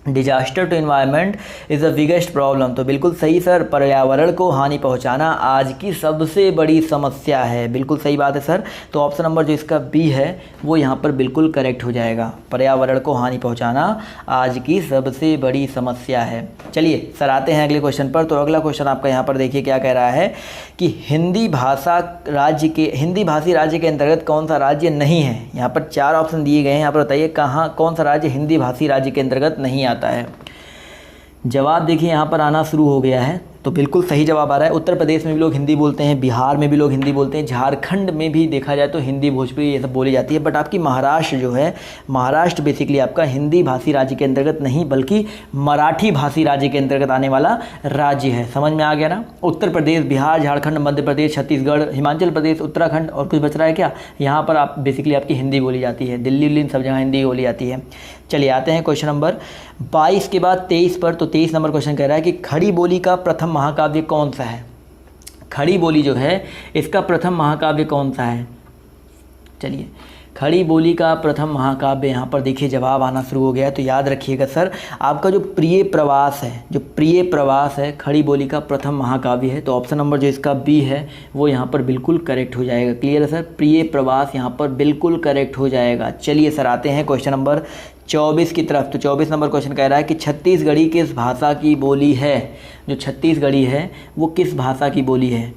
[SPEAKER 1] Disaster to environment is the biggest problem, तो बिल्कुल सही सर। पर्यावरण को हानि पहुंचाना आज की सबसे बड़ी समस्या है, बिल्कुल सही बात है सर। तो ऑप्शन नंबर जो इसका बी है वो यहाँ पर बिल्कुल करेक्ट हो जाएगा। पर्यावरण को हानि पहुंचाना आज की सबसे बड़ी समस्या है। चलिए सर आते हैं अगले क्वेश्चन पर। तो अगला क्वेश्चन आपका यहाँ पर देखिए क्या कह रहा है कि हिंदी भाषी राज्य के अंतर्गत कौन सा राज्य नहीं है। यहाँ पर 4 ऑप्शन दिए गए हैं। यहाँ पर बताइए कहाँ कौन सा राज्य हिंदी भाषी राज्य के अंतर्गत नहीं आता है। जवाब देखिए यहाँ पर आना शुरू हो गया है। तो बिल्कुल सही जवाब आ रहा है। उत्तर प्रदेश में भी लोग हिंदी बोलते हैं, बिहार में भी लोग हिंदी बोलते हैं, झारखंड में भी देखा जाए तो हिंदी भोजपुरी ये सब बोली जाती है। बट आपकी महाराष्ट्र जो है, महाराष्ट्र बेसिकली आपका हिंदी भाषी राज्य के अंतर्गत नहीं बल्कि मराठी भाषी राज्य के अंतर्गत आने वाला राज्य है। समझ में आ गया ना। उत्तर प्रदेश, बिहार, झारखंड, मध्य प्रदेश, छत्तीसगढ़, हिमाचल प्रदेश, उत्तराखंड और कुछ बच रहा है क्या, यहाँ पर आप बेसिकली आपकी हिंदी बोली जाती है। दिल्ली सब जगह हिंदी बोली जाती है। चलिए आते हैं क्वेश्चन नंबर 22 के बाद 23 पर। तो 23 नंबर क्वेश्चन कह रहा है कि खड़ी बोली का प्रथम महाकाव्य कौन सा है। खड़ी बोली जो है इसका प्रथम महाकाव्य कौन सा है। चलिए खड़ी बोली का प्रथम महाकाव्य, यहाँ पर देखिए जवाब आना शुरू हो गया है। तो याद रखिएगा सर, आपका जो प्रिय प्रवास है, जो प्रिय प्रवास है खड़ी बोली का प्रथम महाकाव्य है। तो ऑप्शन नंबर जो इसका बी है वो यहाँ पर बिल्कुल करेक्ट हो जाएगा। क्लियर है सर, प्रिय प्रवास यहाँ पर बिल्कुल करेक्ट हो जाएगा। चलिए सर आते हैं क्वेश्चन नंबर 24 की तरफ। तो 24 नंबर क्वेश्चन कह रहा है कि छत्तीसगढ़ी किस भाषा की बोली है। जो छत्तीसगढ़ी है वो किस भाषा की बोली है।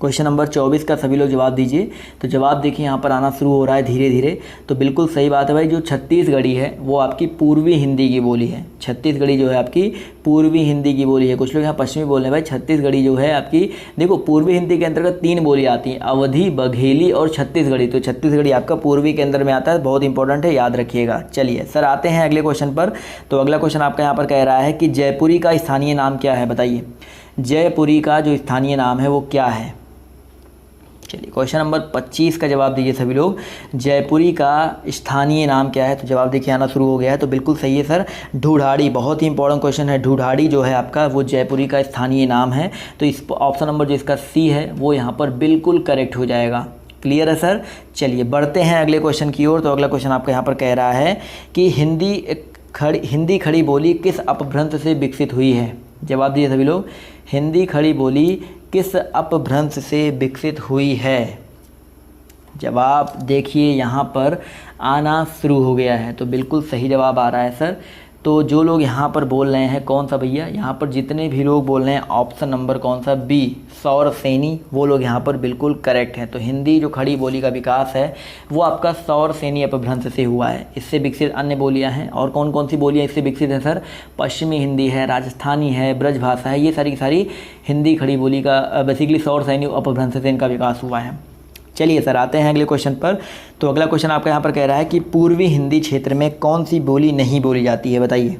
[SPEAKER 1] क्वेश्चन नंबर 24 का सभी लोग जवाब दीजिए। तो जवाब देखिए यहाँ पर आना शुरू हो रहा है धीरे धीरे। तो बिल्कुल सही बात है भाई, जो छत्तीसगढ़ी है वो आपकी पूर्वी हिंदी की बोली है। छत्तीसगढ़ी जो है आपकी पूर्वी हिंदी की बोली है। कुछ लोग यहाँ पश्चिमी बोल रहे हैं भाई, छत्तीसगढ़ी जो है आपकी, देखो पूर्वी हिंदी के अंतर्गत 3 बोली आती हैं, अवधी, बघेली और छत्तीसगढ़ी। तो छत्तीसगढ़ी आपका पूर्वी के अंदर में आता है, बहुत इंपॉर्टेंट है, याद रखिएगा। चलिए सर आते हैं अगले क्वेश्चन पर। तो अगला क्वेश्चन आपका यहाँ पर कह रहा है कि जयपुरी का स्थानीय नाम क्या है। बताइए जयपुरी का जो स्थानीय नाम है वो क्या है। चलिए क्वेश्चन नंबर 25 का जवाब दीजिए सभी लोग। जयपुरी का स्थानीय नाम क्या है। तो जवाब देखिए आना शुरू हो गया है। तो बिल्कुल सही है सर, ढूढ़ाड़ी। बहुत ही इंपॉर्टेंट क्वेश्चन है। ढूढ़ाड़ी जो है आपका वो जयपुरी का स्थानीय नाम है। तो इस ऑप्शन नंबर जो इसका सी है वो यहाँ पर बिल्कुल करेक्ट हो जाएगा। क्लियर है सर। चलिए बढ़ते हैं अगले क्वेश्चन की ओर। तो अगला क्वेश्चन आपका यहाँ पर कह रहा है कि हिंदी खड़ी बोली किस अपभ्रंश से विकसित हुई है। जवाब दीजिए सभी लोग, हिंदी खड़ी बोली किस अपभ्रंश से विकसित हुई है। जवाब देखिए यहाँ पर आना शुरू हो गया है। तो बिल्कुल सही जवाब आ रहा है सर। तो जो लोग यहाँ पर बोल रहे हैं कौन सा भैया, यहाँ पर जितने भी लोग बोल रहे हैं ऑप्शन नंबर कौन सा, बी, सौर सैनी, वो लोग यहाँ पर बिल्कुल करेक्ट हैं। तो हिंदी जो खड़ी बोली का विकास है वो आपका सौर सैनी अपभ्रंश से हुआ है। इससे विकसित अन्य बोलियाँ हैं। और कौन कौन सी बोलियाँ इससे विकसित हैं सर, पश्चिमी हिंदी है, राजस्थानी है, ब्रज भाषा है, ये सारी की सारी हिंदी खड़ी बोली का बेसिकली सौर सैनी अपभ्रंश से इनका विकास हुआ है। चलिए सर आते हैं अगले क्वेश्चन पर। तो अगला क्वेश्चन आपका यहाँ पर कह रहा है कि पूर्वी हिंदी क्षेत्र में कौन सी बोली नहीं बोली जाती है। बताइए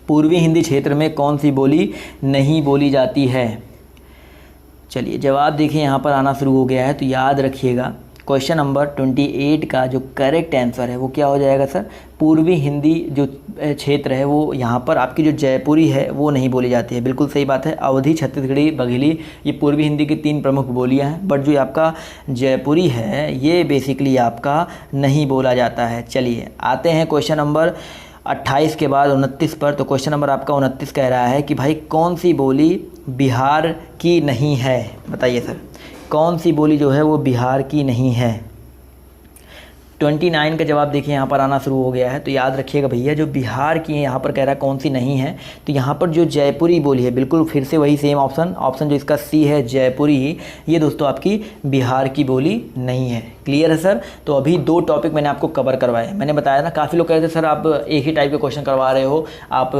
[SPEAKER 1] पूर्वी हिंदी क्षेत्र में कौन सी बोली नहीं बोली जाती है। चलिए जवाब देखिए यहाँ पर आना शुरू हो गया है। तो याद रखिएगा क्वेश्चन नंबर 28 का जो करेक्ट आंसर है वो क्या हो जाएगा सर, पूर्वी हिंदी जो क्षेत्र है वो यहाँ पर आपकी जो जयपुरी है वो नहीं बोली जाती है। बिल्कुल सही बात है। अवधी, छत्तीसगढ़ी, बघेली ये पूर्वी हिंदी की 3 प्रमुख बोलियाँ हैं। बट जो आपका जयपुरी है ये बेसिकली आपका नहीं बोला जाता है। चलिए आते हैं क्वेश्चन नंबर 28 के बाद 29 पर। तो क्वेश्चन नंबर आपका 29 कह रहा है कि भाई कौन सी बोली बिहार की नहीं है, बताइए सर, कौन सी बोली जो है वो बिहार की नहीं है। 29 का जवाब देखिए यहाँ पर आना शुरू हो गया है। तो याद रखिएगा भैया, जो बिहार की है यहाँ पर कह रहा है कौन सी नहीं है, तो यहाँ पर जो जयपुरी बोली है, बिल्कुल फिर से वही सेम ऑप्शन जो इसका सी है जयपुरी, ये दोस्तों आपकी बिहार की बोली नहीं है। क्लियर है सर। तो अभी 2 टॉपिक मैंने आपको कवर करवाए। मैंने बताया ना, काफ़ी लोग कह रहे थे सर आप एक ही टाइप के क्वेश्चन करवा रहे हो, आप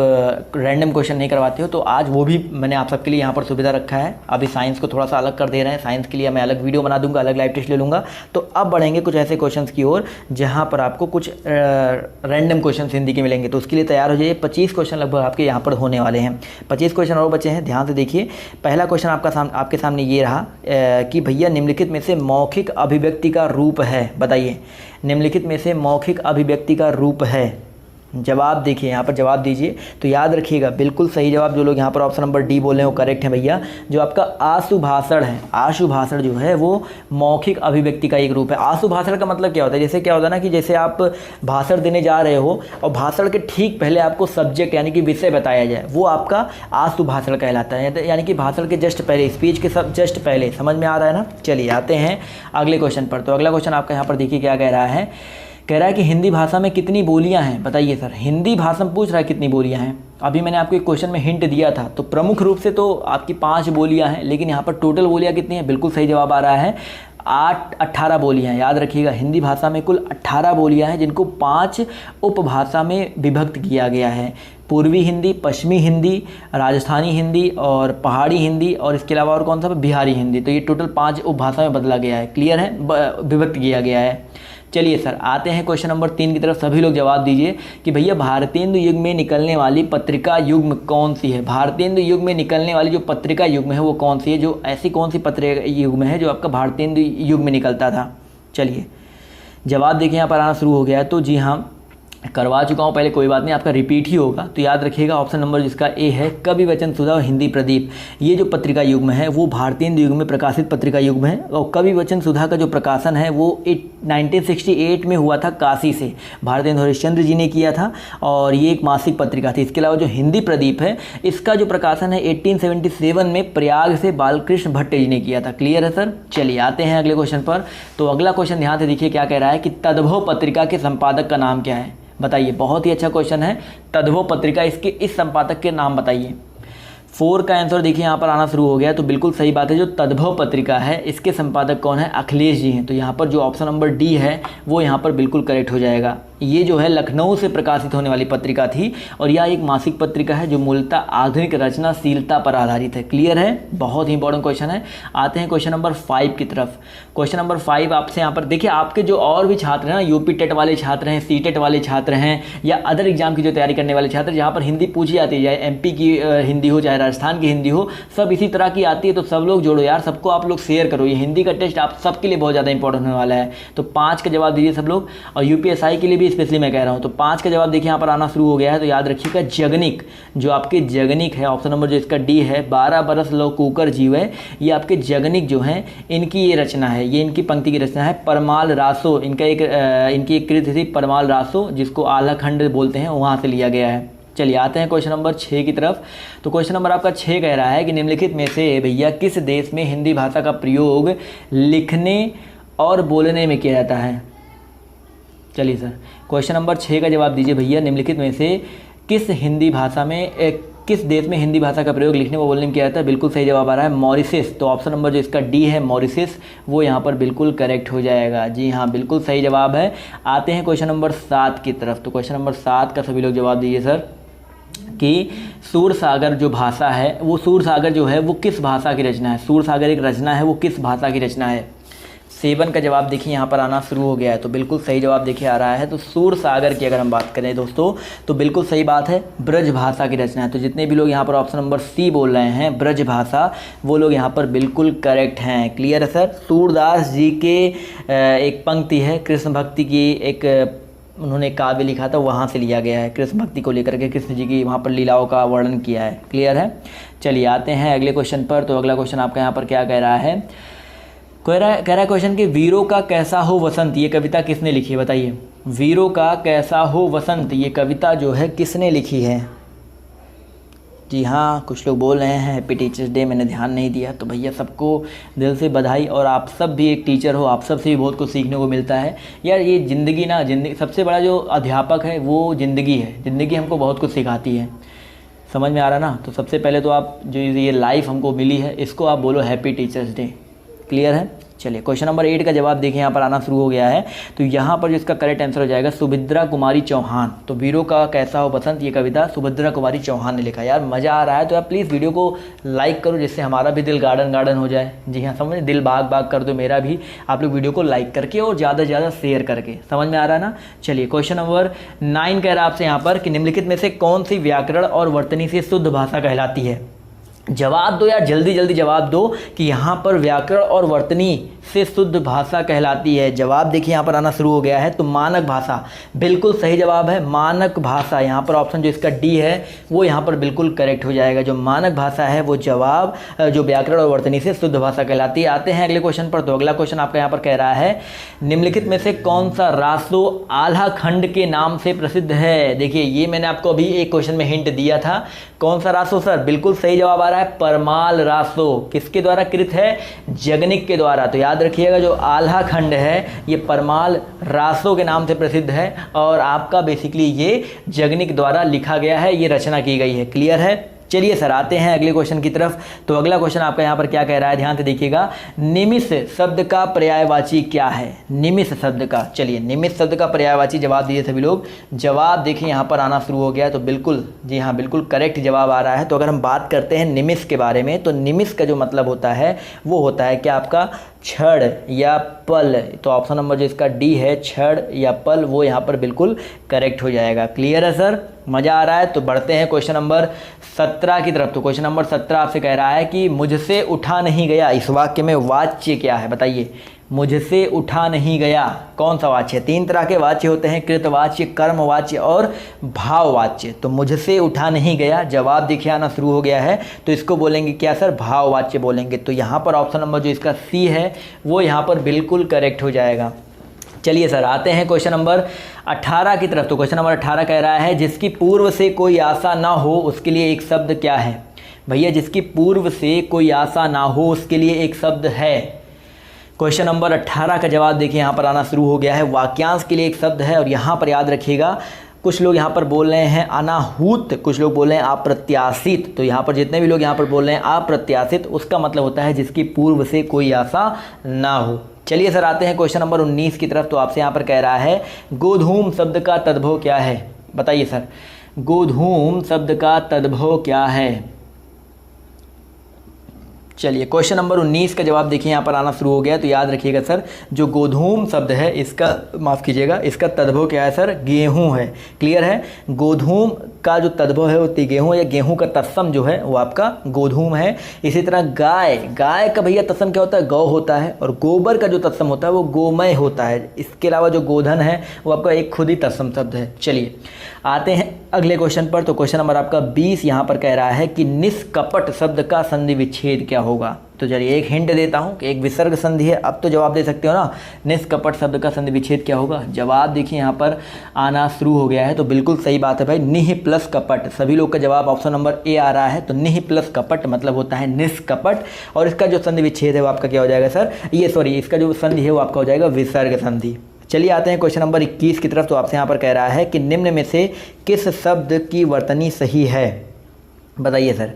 [SPEAKER 1] रैंडम क्वेश्चन नहीं करवाते हो, तो आज वो भी मैंने आप सबके लिए यहाँ पर सुविधा रखा है। अभी साइंस को थोड़ा सा अलग कर दे रहे हैं, साइंस के लिए मैं अलग वीडियो बना दूंगा, अलग लाइव टेस्ट ले लूँगा। तो अब बढ़ेंगे कुछ ऐसे क्वेश्चन की ओर जहाँ पर आपको कुछ रैंडम क्वेश्चन हिंदी के मिलेंगे। तो उसके लिए तैयार हो जाइए। 25 क्वेश्चन लगभग आपके यहाँ पर होने वाले हैं। 25 क्वेश्चन और बचे हैं, ध्यान से देखिए। पहला क्वेश्चन आपके सामने ये रहा कि भैया निम्नलिखित में से मौखिक अभिव्यक्ति का रूप है, बताइए निम्नलिखित में से मौखिक अभिव्यक्ति का रूप है। जवाब देखिए, यहाँ पर जवाब दीजिए। तो याद रखिएगा, बिल्कुल सही जवाब जो लोग यहाँ पर ऑप्शन नंबर डी बोल रहे हैं वो करेक्ट है भैया। जो आपका आशुभाषण है, आशुभाषण जो है वो मौखिक अभिव्यक्ति का एक रूप है। आशुभाषण का मतलब क्या होता है, जैसे क्या होता है ना कि जैसे आप भाषण देने जा रहे हो और भाषण के ठीक पहले आपको सब्जेक्ट यानी कि विषय बताया जाए, वो आपका आशुभाषण कहलाता है। यानी कि भाषण के जस्ट पहले, स्पीच के सब जस्ट पहले। समझ में आ रहा है ना। चलिए आते हैं अगले क्वेश्चन पर। तो अगला क्वेश्चन आपका यहाँ पर देखिए क्या कह रहा है। कह रहा है कि हिंदी भाषा में कितनी बोलियां हैं, बताइए सर। हिंदी भाषा में पूछ रहा है कितनी बोलियां हैं। अभी मैंने आपको एक क्वेश्चन में हिंट दिया था, तो प्रमुख रूप से तो आपकी 5 बोलियां हैं, लेकिन यहाँ पर टोटल बोलियां कितनी हैं, बिल्कुल सही जवाब आ रहा है 18 बोलियां। याद रखिएगा, हिंदी भाषा में कुल 18 बोलियां हैं, जिनको 5 उपभाषा में विभक्त किया गया है। पूर्वी हिंदी, पश्चिमी हिंदी, राजस्थानी हिंदी और पहाड़ी हिंदी, और इसके अलावा और कौन सा, बिहारी हिंदी। तो ये टोटल 5 उपभाषा में बदला गया है। क्लियर है, विभक्त किया गया है। चलिए सर आते हैं क्वेश्चन नंबर 3 की तरफ। सभी लोग जवाब दीजिए कि भैया भारतेंदु युग में निकलने वाली पत्रिका युग्म कौन सी है। भारतेंदु युग में निकलने वाली जो पत्रिका युग्म है वो कौन सी है, जो ऐसी कौन सी पत्रिका युग्म है जो आपका भारतेंदु युग में निकलता था। चलिए जवाब देखिए, यहाँ पर आना शुरू हो गया है। तो जी हाँ, करवा चुका हूँ पहले, कोई बात नहीं, आपका रिपीट ही होगा। तो याद रखिएगा ऑप्शन नंबर जिसका ए है कवि वचन सुधा और हिंदी प्रदीप। ये जो पत्रिका युग्म है वो भारतेंदु युग में प्रकाशित पत्रिका युग्म है। और कवि वचन सुधा का जो प्रकाशन है वो 1968 में हुआ था काशी से, भारतेंदु हरिश्चंद्र जी ने किया था, और ये एक मासिक पत्रिका थी। इसके अलावा जो हिंदी प्रदीप है इसका जो प्रकाशन है 1877 में प्रयाग से बालकृष्ण भट्ट जी ने किया था। क्लियर है सर। चलिए आते हैं अगले क्वेश्चन पर। तो अगला क्वेश्चन ध्यान से देखिए क्या कह रहा है कि तद्भव पत्रिका के संपादक का नाम क्या है, बताइए। बहुत ही अच्छा क्वेश्चन है। तद्भव पत्रिका, इसके इस संपादक के नाम बताइए। 4 का आंसर देखिए यहाँ पर आना शुरू हो गया। तो बिल्कुल सही बात है, जो तद्भव पत्रिका है इसके संपादक कौन है, अखिलेश जी हैं। तो यहाँ पर जो ऑप्शन नंबर डी है वो यहाँ पर बिल्कुल करेक्ट हो जाएगा। ये जो है लखनऊ से प्रकाशित होने वाली पत्रिका थी, और यह एक मासिक पत्रिका है जो मूलतः आधुनिक रचनाशीलता पर आधारित है। क्लियर है, बहुत ही इंपॉर्टेंट क्वेश्चन है। आते हैं क्वेश्चन नंबर 5 की तरफ। क्वेश्चन नंबर 5 आपसे यहाँ पर देखिए, आपके जो और भी छात्र हैं ना, यूपी टेट वाले छात्र हैं, सी टेट वाले छात्र हैं, या अदर एग्जाम की जो तैयारी करने वाले छात्र, जहाँ पर हिंदी पूछी जाती है, चाहे MP की हिंदी हो चाहे राजस्थान की हिंदी हो, सब इसी तरह की आती है। तो सब लोग जोड़ो यार, सबको आप लोग शेयर करो। ये हिंदी का टेस्ट आप सबके लिए बहुत ज़्यादा इंपॉर्टेंट होने वाला है। तो 5 का जवाब दीजिए सब लोग, और UPSI के लिए भी स्पेशली मैं कह रहा हूँ। तो 5 का जवाब देखिए यहाँ पर आना शुरू हो गया है। तो याद रखिएगा जगनिक, जो आपके जगनिक है, ऑप्शन नंबर जो इसका डी है, 12 बरस लो कुकर जीवे, ये आपके जगनिक जो हैं इनकी ये रचना है, ये इनकी पंक्ति की रचना है। परमाल रासो, इनकी एक कृति थी परमाल रासो, जिसको आलाखंड बोलते हैं, वहाँ से लिया गया है। चलिए आते हैं क्वेश्चन नंबर 6 की तरफ। तो क्वेश्चन नंबर आपका 6 कह रहा है कि निम्नलिखित में से भैया किस देश में हिंदी भाषा का प्रयोग लिखने और बोलने में किया जाता है। चलिए सर, क्वेश्चन नंबर 6 का जवाब दीजिए भैया। निम्नलिखित में से किस देश में हिंदी भाषा का प्रयोग लिखने व बोलने में किया जाता है। बिल्कुल सही जवाब आ रहा है मॉरिशस। तो ऑप्शन नंबर जो इसका डी है मॉरिशस, वो यहाँ पर बिल्कुल करेक्ट हो जाएगा। जी हाँ, बिल्कुल सही जवाब है। आते हैं क्वेश्चन नंबर 7 की तरफ। तो क्वेश्चन नंबर 7 का सभी लोग जवाब दीजिए सर कि सूरसागर जो भाषा है, वो सूरसागर जो है वो किस भाषा की रचना है। सूरसागर एक रचना है, वो किस भाषा की रचना है। 7 का जवाब देखिए यहाँ पर आना शुरू हो गया है। तो बिल्कुल सही जवाब देखिए आ रहा है। तो सूरसागर की अगर हम बात करें दोस्तों, तो बिल्कुल सही बात है, ब्रज भाषा की रचना है। तो जितने भी लोग यहाँ पर ऑप्शन नंबर सी बोल रहे हैं ब्रज भाषा, वो लोग यहाँ पर बिल्कुल करेक्ट हैं। क्लियर है सर। सूरदास जी के एक पंक्ति है, कृष्ण भक्ति की एक उन्होंने काव्य लिखा था, वहाँ से लिया गया है। कृष्ण भक्ति को लेकर के कृष्ण जी की वहाँ पर लीलाओं का वर्णन किया है। क्लियर है। चलिए आते हैं अगले क्वेश्चन पर। तो अगला क्वेश्चन आपका यहाँ पर क्या कह रहा है, कह रहा है क्वेश्चन कि वीरों का कैसा हो वसंत, ये कविता किसने लिखी है बताइए। वीरों का कैसा हो वसंत, ये कविता जो है किसने लिखी है? जी हाँ, कुछ लोग बोल रहे हैं हैप्पी टीचर्स डे, मैंने ध्यान नहीं दिया। तो भैया सबको दिल से बधाई, और आप सब भी एक टीचर हो, आप सब से भी बहुत कुछ सीखने को मिलता है यार। ये ज़िंदगी ना, ज़िंदगी सबसे बड़ा जो अध्यापक है वो ज़िंदगी है। ज़िंदगी हमको बहुत कुछ सिखाती है, समझ में आ रहा ना? तो सबसे पहले तो आप जो ये लाइफ हमको मिली है इसको आप बोलो हैप्पी टीचर्स डे। क्लियर है? चलिए क्वेश्चन नंबर 8 का जवाब देखिए, यहाँ पर आना शुरू हो गया है। तो यहाँ पर जो इसका करेक्ट आंसर हो जाएगा सुभद्रा कुमारी चौहान। तो वीरों का कैसा हो बसंत, ये कविता सुभद्रा कुमारी चौहान ने लिखा। यार मज़ा आ रहा है तो आप प्लीज़ वीडियो को लाइक करो, जिससे हमारा भी दिल गार्डन गार्डन हो जाए। जी हाँ, समझ, दिल बाग बाग कर दो मेरा भी, आप लोग वीडियो को लाइक करके और ज़्यादा से ज़्यादा शेयर करके। समझ में आ रहा है ना? चलिए क्वेश्चन नंबर 9 कह रहा है आपसे यहाँ पर कि निम्नलिखित में से कौन सी व्याकरण और वर्तनी से शुद्ध भाषा कहलाती है? जवाब दो यार, जल्दी जल्दी जवाब दो कि यहाँ पर व्याकरण और वर्तनी से शुद्ध भाषा कहलाती है। जवाब देखिए यहाँ पर आना शुरू हो गया है। तो मानक भाषा बिल्कुल सही जवाब है, मानक भाषा। यहाँ पर ऑप्शन जो इसका डी है वो यहाँ पर बिल्कुल करेक्ट हो जाएगा। जो मानक भाषा है वो जवाब जो व्याकरण और वर्तनी से शुद्ध भाषा कहलाती है। आते हैं अगले क्वेश्चन पर। तो अगला क्वेश्चन आपका यहाँ पर कह रहा है निम्नलिखित में से कौन सा रासो आल्हा खंड के नाम से प्रसिद्ध है? देखिए ये मैंने आपको अभी एक क्वेश्चन में हिंट दिया था। कौन सा रासो सर? बिल्कुल सही जवाब आ रहा है परमाल रासो। किसके द्वारा कृत है? जगनिक के द्वारा। तो याद रखिएगा जो आल्हा खंड है ये परमाल रासो के नाम से प्रसिद्ध है, और आपका बेसिकली ये जगनिक द्वारा लिखा गया है, ये रचना की गई है। क्लियर है? चलिए सर आते हैं अगले क्वेश्चन की तरफ। तो अगला क्वेश्चन आपका यहाँ पर क्या कह रहा है, ध्यान से देखिएगा। निमिष शब्द का पर्यायवाची क्या है? निमिष शब्द का, चलिए निमिष शब्द का पर्यायवाची जवाब दीजिए सभी लोग। जवाब देखिए यहाँ पर आना शुरू हो गया है। तो बिल्कुल, जी हाँ, बिल्कुल करेक्ट जवाब आ रहा है। तो अगर हम बात करते हैं निमिष के बारे में, तो निमिष का जो मतलब होता है वो होता है क्या आपका क्षण या पल। तो ऑप्शन नंबर जो इसका डी है, क्षण या पल, वो यहाँ पर बिल्कुल करेक्ट हो जाएगा। क्लियर है सर? मज़ा आ रहा है? तो बढ़ते हैं क्वेश्चन नंबर 17 की तरफ। तो क्वेश्चन नंबर 17 आपसे कह रहा है कि मुझसे उठा नहीं गया, इस वाक्य में वाच्य क्या है? बताइए। मुझसे उठा नहीं गया कौन सा वाच्य है? 3 तरह के वाच्य होते हैं, कृतवाच्य, कर्मवाच्य और भाववाच्य। तो मुझसे उठा नहीं गया, जवाब देखिए आना शुरू हो गया है। तो इसको बोलेंगे क्या सर? भाववाच्य बोलेंगे। तो यहाँ पर ऑप्शन नंबर जो इसका सी है वो यहाँ पर बिल्कुल करेक्ट हो जाएगा। चलिए सर आते हैं क्वेश्चन नंबर 18 की तरफ। तो क्वेश्चन नंबर 18 कह रहा है जिसकी पूर्व से कोई आशा ना हो उसके लिए एक शब्द क्या है? भैया जिसकी पूर्व से कोई आशा ना हो उसके लिए एक शब्द है। क्वेश्चन नंबर 18 का जवाब देखिए यहाँ पर आना शुरू हो गया है। वाक्यांश के लिए एक शब्द है, और यहाँ पर याद रखिएगा कुछ लोग यहाँ पर बोल रहे हैं अनाहूत, कुछ लोग बोल रहे हैं अप्रत्याशित। तो यहाँ पर जितने भी लोग यहाँ पर बोल रहे हैं अप्रत्याशित, उसका मतलब होता है जिसकी पूर्व से कोई आशा ना हो। चलिए सर आते हैं क्वेश्चन नंबर 19 की तरफ। तो आपसे यहाँ पर कह रहा है गोधूम शब्द का तद्भव क्या है? बताइए सर, गोधूम शब्द का तद्भव क्या है? चलिए क्वेश्चन नंबर 19 का जवाब देखिए यहाँ पर आना शुरू हो गया। तो याद रखिएगा सर, जो गोधूम शब्द है इसका, माफ़ कीजिएगा, इसका तद्भव क्या है सर? गेहूं है। क्लियर है? गोधूम का जो तद्भव है वो गेहूं, या गेहूं का तत्सम जो है वो आपका गोधूम है। इसी तरह गाय, गाय का भैया तत्सम क्या होता है? गौ होता है। और गोबर का जो तत्सम होता है वो गोमय होता है। इसके अलावा जो गोधन है वो आपका एक खुद ही तत्सम शब्द है। चलिए आते हैं अगले क्वेश्चन पर। तो क्वेश्चन नंबर आपका 20 यहाँ पर कह रहा है कि निष्कपट शब्द का संधि विच्छेद क्या होगा? तो चलिए एक हिंट देता हूँ कि एक विसर्ग संधि है। अब तो जवाब दे सकते हो ना, निष्कपट शब्द का संधि विच्छेद क्या होगा? जवाब देखिए यहाँ पर आना शुरू हो गया है। तो बिल्कुल सही बात है भाई, निह प्लस कपट। सभी लोग का जवाब ऑप्शन नंबर ए आ रहा है। तो निह प्लस कपट मतलब होता है निष्कपट, और इसका जो संधि विच्छेद है वो आपका क्या हो जाएगा सर? इसका जो संधि है वो आपका हो जाएगा विसर्ग संधि। चलिए आते हैं क्वेश्चन नंबर 21 की तरफ। तो आपसे यहाँ पर कह रहा है कि निम्न में से किस शब्द की वर्तनी सही है? बताइए सर,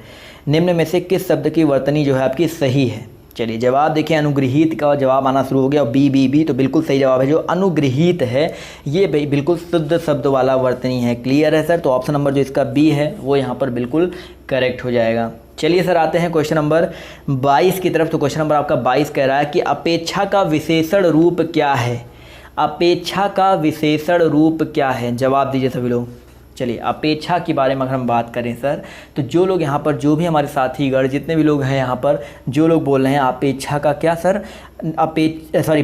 [SPEAKER 1] निम्न में से किस शब्द की वर्तनी जो है आपकी सही है? चलिए जवाब देखिए, अनुगृहीत का जवाब आना शुरू हो गया। और बी तो बिल्कुल सही जवाब है। जो अनुगृहीत है ये बिल्कुल शुद्ध शब्द वाला वर्तनी है। क्लियर है सर? तो ऑप्शन नंबर जो इसका बी है वो यहाँ पर बिल्कुल करेक्ट हो जाएगा। चलिए सर आते हैं क्वेश्चन नंबर 22 की तरफ। तो क्वेश्चन नंबर आपका 22 कह रहा है कि अपेक्षा का विशेषण रूप क्या है? अपेक्षा का विशेषण रूप क्या है? जवाब दीजिए सभी लोग। चलिए अपेक्षा के बारे में अगर हम बात करें सर, तो जो लोग यहाँ पर, जो भी हमारे साथीगण जितने भी लोग हैं यहाँ पर, जो लोग बोल रहे हैं अपेक्षा का क्या सर,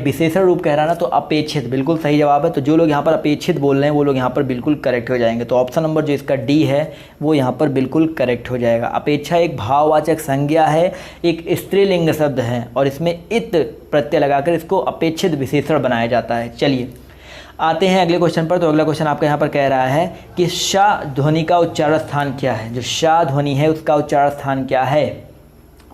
[SPEAKER 1] विशेषण रूप कह रहा ना, तो अपेक्षित बिल्कुल सही जवाब है। तो जो लोग यहाँ पर अपेक्षित बोल रहे हैं वो लोग यहाँ पर बिल्कुल करेक्ट हो जाएंगे। तो ऑप्शन नंबर जो इसका डी है वो यहाँ पर बिल्कुल करेक्ट हो जाएगा। अपेक्षा एक भाववाचक संज्ञा है, एक स्त्रीलिंग शब्द है, और इसमें इत प्रत्यय लगाकर इसको अपेक्षित विशेषण बनाया जाता है। चलिए आते हैं अगले क्वेश्चन पर। तो अगला क्वेश्चन आपका यहाँ पर कह रहा है कि शाह ध्वनि का उच्चारण स्थान क्या है। जो शाह ध्वनि है उसका उच्चारण स्थान क्या है।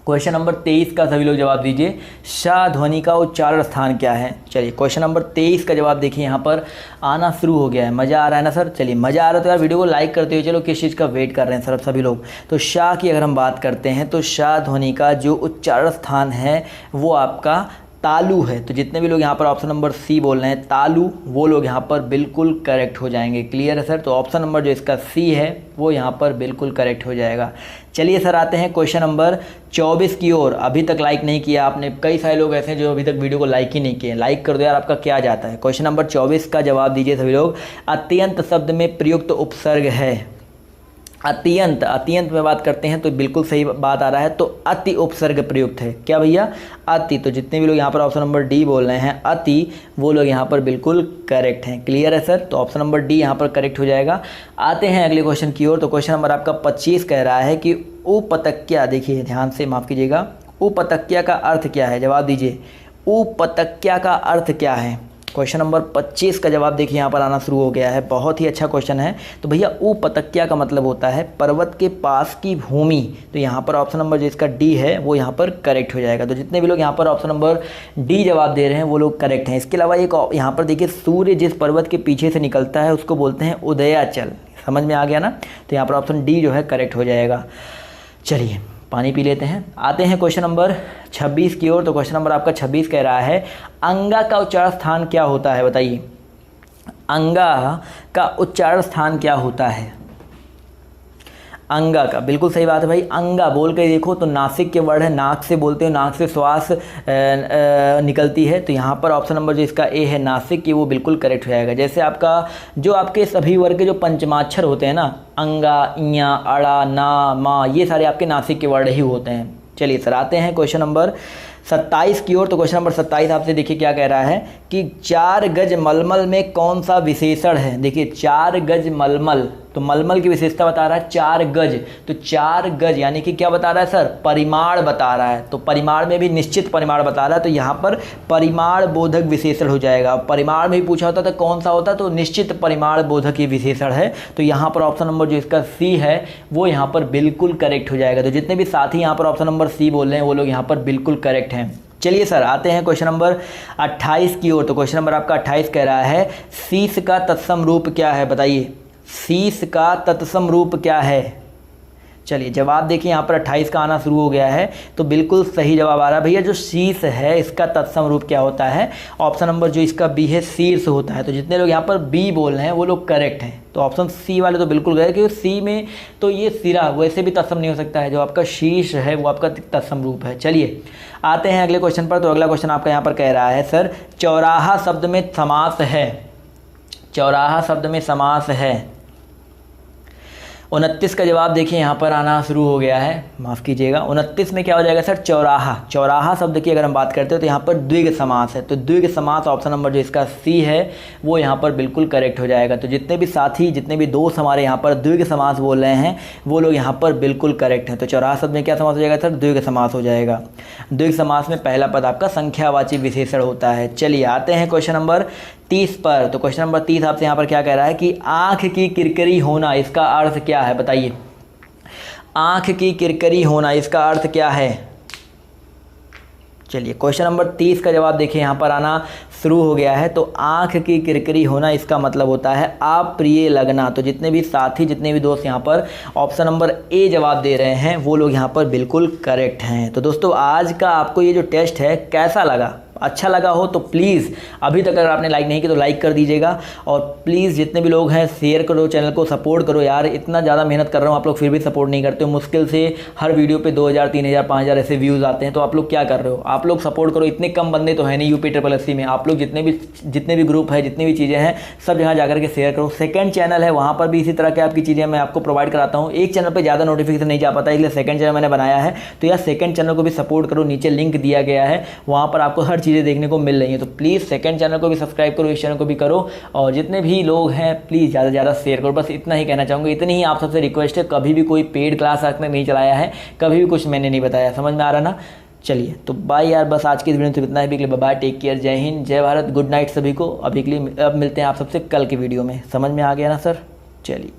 [SPEAKER 1] क्वेश्चन नंबर 23 का सभी लोग जवाब दीजिए, शाह ध्वनि का उच्चारण स्थान क्या है। चलिए क्वेश्चन नंबर 23 का जवाब देखिए यहाँ पर आना शुरू हो गया है। मज़ा आ रहा है ना सर। चलिए मज़ा आ रहा है तो यार वीडियो को लाइक करते हुए चलो, किस चीज़ का वेट कर रहे हैं सर सभी लोग। तो शाह की अगर हम बात करते हैं तो शाह ध्वनि का जो उच्चारण स्थान है वो आपका तालु है। तो जितने भी लोग यहाँ पर ऑप्शन नंबर सी बोल रहे हैं तालु, वो लोग यहाँ पर बिल्कुल करेक्ट हो जाएंगे। क्लियर है सर। तो ऑप्शन नंबर जो इसका सी है वो यहाँ पर बिल्कुल करेक्ट हो जाएगा। चलिए सर आते हैं क्वेश्चन नंबर 24 की ओर। अभी तक लाइक नहीं किया आपने, कई सारे लोग ऐसे हैं जो अभी तक वीडियो को लाइक ही नहीं किए। लाइक कर दो यार, आपका क्या जाता है। क्वेश्चन नंबर 24 का जवाब दीजिए सभी लोग। अत्यंत शब्द में प्रयुक्त उपसर्ग है। अत्यंत, अत्यंत में बात करते हैं तो बिल्कुल सही बात आ रहा है। तो अति उपसर्ग प्रयुक्त है। क्या भैया, अति। तो जितने भी लोग यहाँ पर ऑप्शन नंबर डी बोल रहे हैं अति, वो लोग यहाँ पर बिल्कुल करेक्ट हैं। क्लियर है सर। तो ऑप्शन नंबर डी यहाँ पर करेक्ट हो जाएगा। आते हैं अगले क्वेश्चन की ओर। तो क्वेश्चन नंबर आपका 25 कह रहा है कि उपतक्या, देखिए ध्यान से, माफ़ कीजिएगा, उपतक्या का अर्थ क्या है। जवाब दीजिए, उपतक्या का अर्थ क्या है। क्वेश्चन नंबर 25 का जवाब देखिए यहाँ पर आना शुरू हो गया है। बहुत ही अच्छा क्वेश्चन है। तो भैया उपतक्या का मतलब होता है पर्वत के पास की भूमि। तो यहाँ पर ऑप्शन नंबर जो इसका डी है वो यहाँ पर करेक्ट हो जाएगा। तो जितने भी लोग यहाँ पर ऑप्शन नंबर डी जवाब दे रहे हैं वो लोग करेक्ट हैं। इसके अलावा एक यहाँ पर देखिए, सूर्य जिस पर्वत के पीछे से निकलता है उसको बोलते हैं उदयाचल। समझ में आ गया ना। तो यहाँ पर ऑप्शन डी जो है करेक्ट हो जाएगा। चलिए पानी पी लेते हैं। आते हैं क्वेश्चन नंबर 26 की ओर। तो क्वेश्चन नंबर आपका 26 कह रहा है अंगा का उच्चारण स्थान क्या होता है। बताइए, अंगा का उच्चारण स्थान क्या होता है। अंगा का, बिल्कुल सही बात है भाई। अंगा बोल के देखो तो नासिक के वर्ड है, नाक से बोलते हो, नाक से श्वास निकलती है। तो यहाँ पर ऑप्शन नंबर जो इसका ए है नासिक की, वो बिल्कुल करेक्ट हो जाएगा। जैसे आपका जो आपके सभी वर्ग के जो पंचमाक्षर होते हैं ना, अंगा, इया, अड़ा, ना, मा, ये सारे आपके नासिक के वर्ड ही होते हैं। चलिए सर आते हैं क्वेश्चन नंबर 27 की ओर। तो क्वेश्चन नंबर 27 आपसे देखिए क्या कह रहा है कि 4 गज मलमल में कौन सा विशेषण है। देखिए 4 गज मलमल, तो मलमल की विशेषता बता रहा है 4 गज। तो 4 गज यानी कि क्या बता रहा है सर, परिमाण बता रहा है। तो परिमाण में भी निश्चित परिमाण बता रहा है। तो यहाँ पर परिमाण बोधक विशेषण हो जाएगा। परिमाण में भी पूछा होता तो कौन सा होता, तो निश्चित परिमाण बोधक ये विशेषण है। तो यहाँ पर ऑप्शन नंबर जो इसका सी है वो यहाँ पर बिल्कुल करेक्ट हो जाएगा। तो जितने भी साथी यहाँ पर ऑप्शन नंबर सी बोल रहे हैं वो लोग यहाँ पर बिल्कुल करेक्ट हैं। चलिए सर आते हैं क्वेश्चन नंबर 28 की ओर। तो क्वेश्चन नंबर आपका 28 कह रहा है शीश का तत्सम रूप क्या है। बताइए, शीश का तत्सम रूप क्या है। चलिए जवाब देखिए यहाँ पर 28 का आना शुरू हो गया है। तो बिल्कुल सही जवाब आ रहा है भैया। जो शीश है इसका तत्सम रूप क्या होता है। ऑप्शन नंबर जो इसका बी है शीर्ष होता है। तो जितने लोग यहाँ पर बी बोल रहे हैं वो लोग करेक्ट हैं। तो ऑप्शन सी वाले तो बिल्कुल गए, क्योंकि सी में तो ये सिरा वैसे भी तत्सम नहीं हो सकता है। जो आपका शीर्ष है वो आपका तत्सम रूप है। चलिए आते हैं अगले क्वेश्चन पर। तो अगला क्वेश्चन आपका यहाँ पर कह रहा है सर चौराहा शब्द में समास है। चौराहा शब्द में समास है। 29 का जवाब देखिए यहाँ पर आना शुरू हो गया है। माफ़ कीजिएगा, 29 में क्या हो जाएगा सर, चौराहा। चौराहा शब्द की अगर हम बात करते हो तो यहाँ पर द्विग समास है। तो द्विग समास ऑप्शन नंबर जो इसका सी है वो यहाँ पर बिल्कुल करेक्ट हो जाएगा। तो जितने भी साथी, जितने भी दोस्त हमारे यहाँ पर द्विग समास बोल रहे हैं वो लोग यहाँ पर बिल्कुल करेक्ट हैं। तो चौराहा शब्द में क्या समास हो जाएगा सर, द्विग समास हो जाएगा। द्विग समास में पहला पद आपका संख्यावाची विशेषण होता है। चलिए आते हैं क्वेश्चन नंबर 30 पर। तो क्वेश्चन नंबर 30 आपसे यहाँ पर क्या कह रहा है कि आँख की किरकिरी होना इसका अर्थ क्या है। बताइए, आँख की किरकिरी होना इसका अर्थ क्या है। चलिए क्वेश्चन नंबर 30 का जवाब देखिए यहाँ पर आना शुरू हो गया है। तो आँख की किरकिरी होना इसका मतलब होता है अप्रिय लगना। तो जितने भी साथी, जितने भी दोस्त यहाँ पर ऑप्शन नंबर ए जवाब दे रहे हैं वो लोग यहाँ पर बिल्कुल करेक्ट हैं। तो दोस्तों आज का आपको ये जो टेस्ट है कैसा लगा, अच्छा लगा हो तो प्लीज़ अभी तक अगर आपने लाइक नहीं किया तो लाइक कर दीजिएगा। और प्लीज़ जितने भी लोग हैं शेयर करो, चैनल को सपोर्ट करो। यार इतना ज़्यादा मेहनत कर रहा हूँ, आप लोग फिर भी सपोर्ट नहीं करते हो। मुश्किल से हर वीडियो पे 2000, 3000, 5000 ऐसे व्यूज़ आते हैं। तो आप लोग क्या कर रहे हो, आप लोग सपोर्ट करो। इतने कम बंदे तो है नहीं UP SSC में। आप लोग जितने भी ग्रुप है, जितनी भी चीज़ें हैं, सब जगह जाकर के शेयर करो। सेकंड चैनल है, वहाँ पर भी इसी तरह की आपकी चीज़ें मैं आपको प्रोवाइड कराता हूँ। एक चैनल पर ज़्यादा नोटिफिकेशन नहीं जा पाता, इसलिए सेकंड चैनल मैंने बनाया है। तो यार सेकंड चैनल को भी सपोर्ट करो। नीचे लिंक दिया गया है, वहाँ पर आपको हर चीज़ें देखने को मिल रही है। तो प्लीज़ सेकंड चैनल को भी सब्सक्राइब करो, इस चैनल को भी करो। और जितने भी लोग हैं प्लीज़ ज़्यादा से ज़्यादा शेयर करो। बस इतना ही कहना चाहूँगा, इतनी ही आप सबसे रिक्वेस्ट है। कभी भी कोई पेड क्लास आज तक नहीं चलाया है, कभी भी कुछ मैंने नहीं बताया। समझ में आ रहा ना। चलिए तो बाय यार, बस आज की इस वीडियो में तो इतना ही। अभी के लिए बाय, टेक केयर, जय हिंद, जय भारत, गुड नाइट सभी को। अभी के लिए अब मिलते हैं आप सबसे कल के वीडियो में। समझ में आ गया ना सर? चलिए।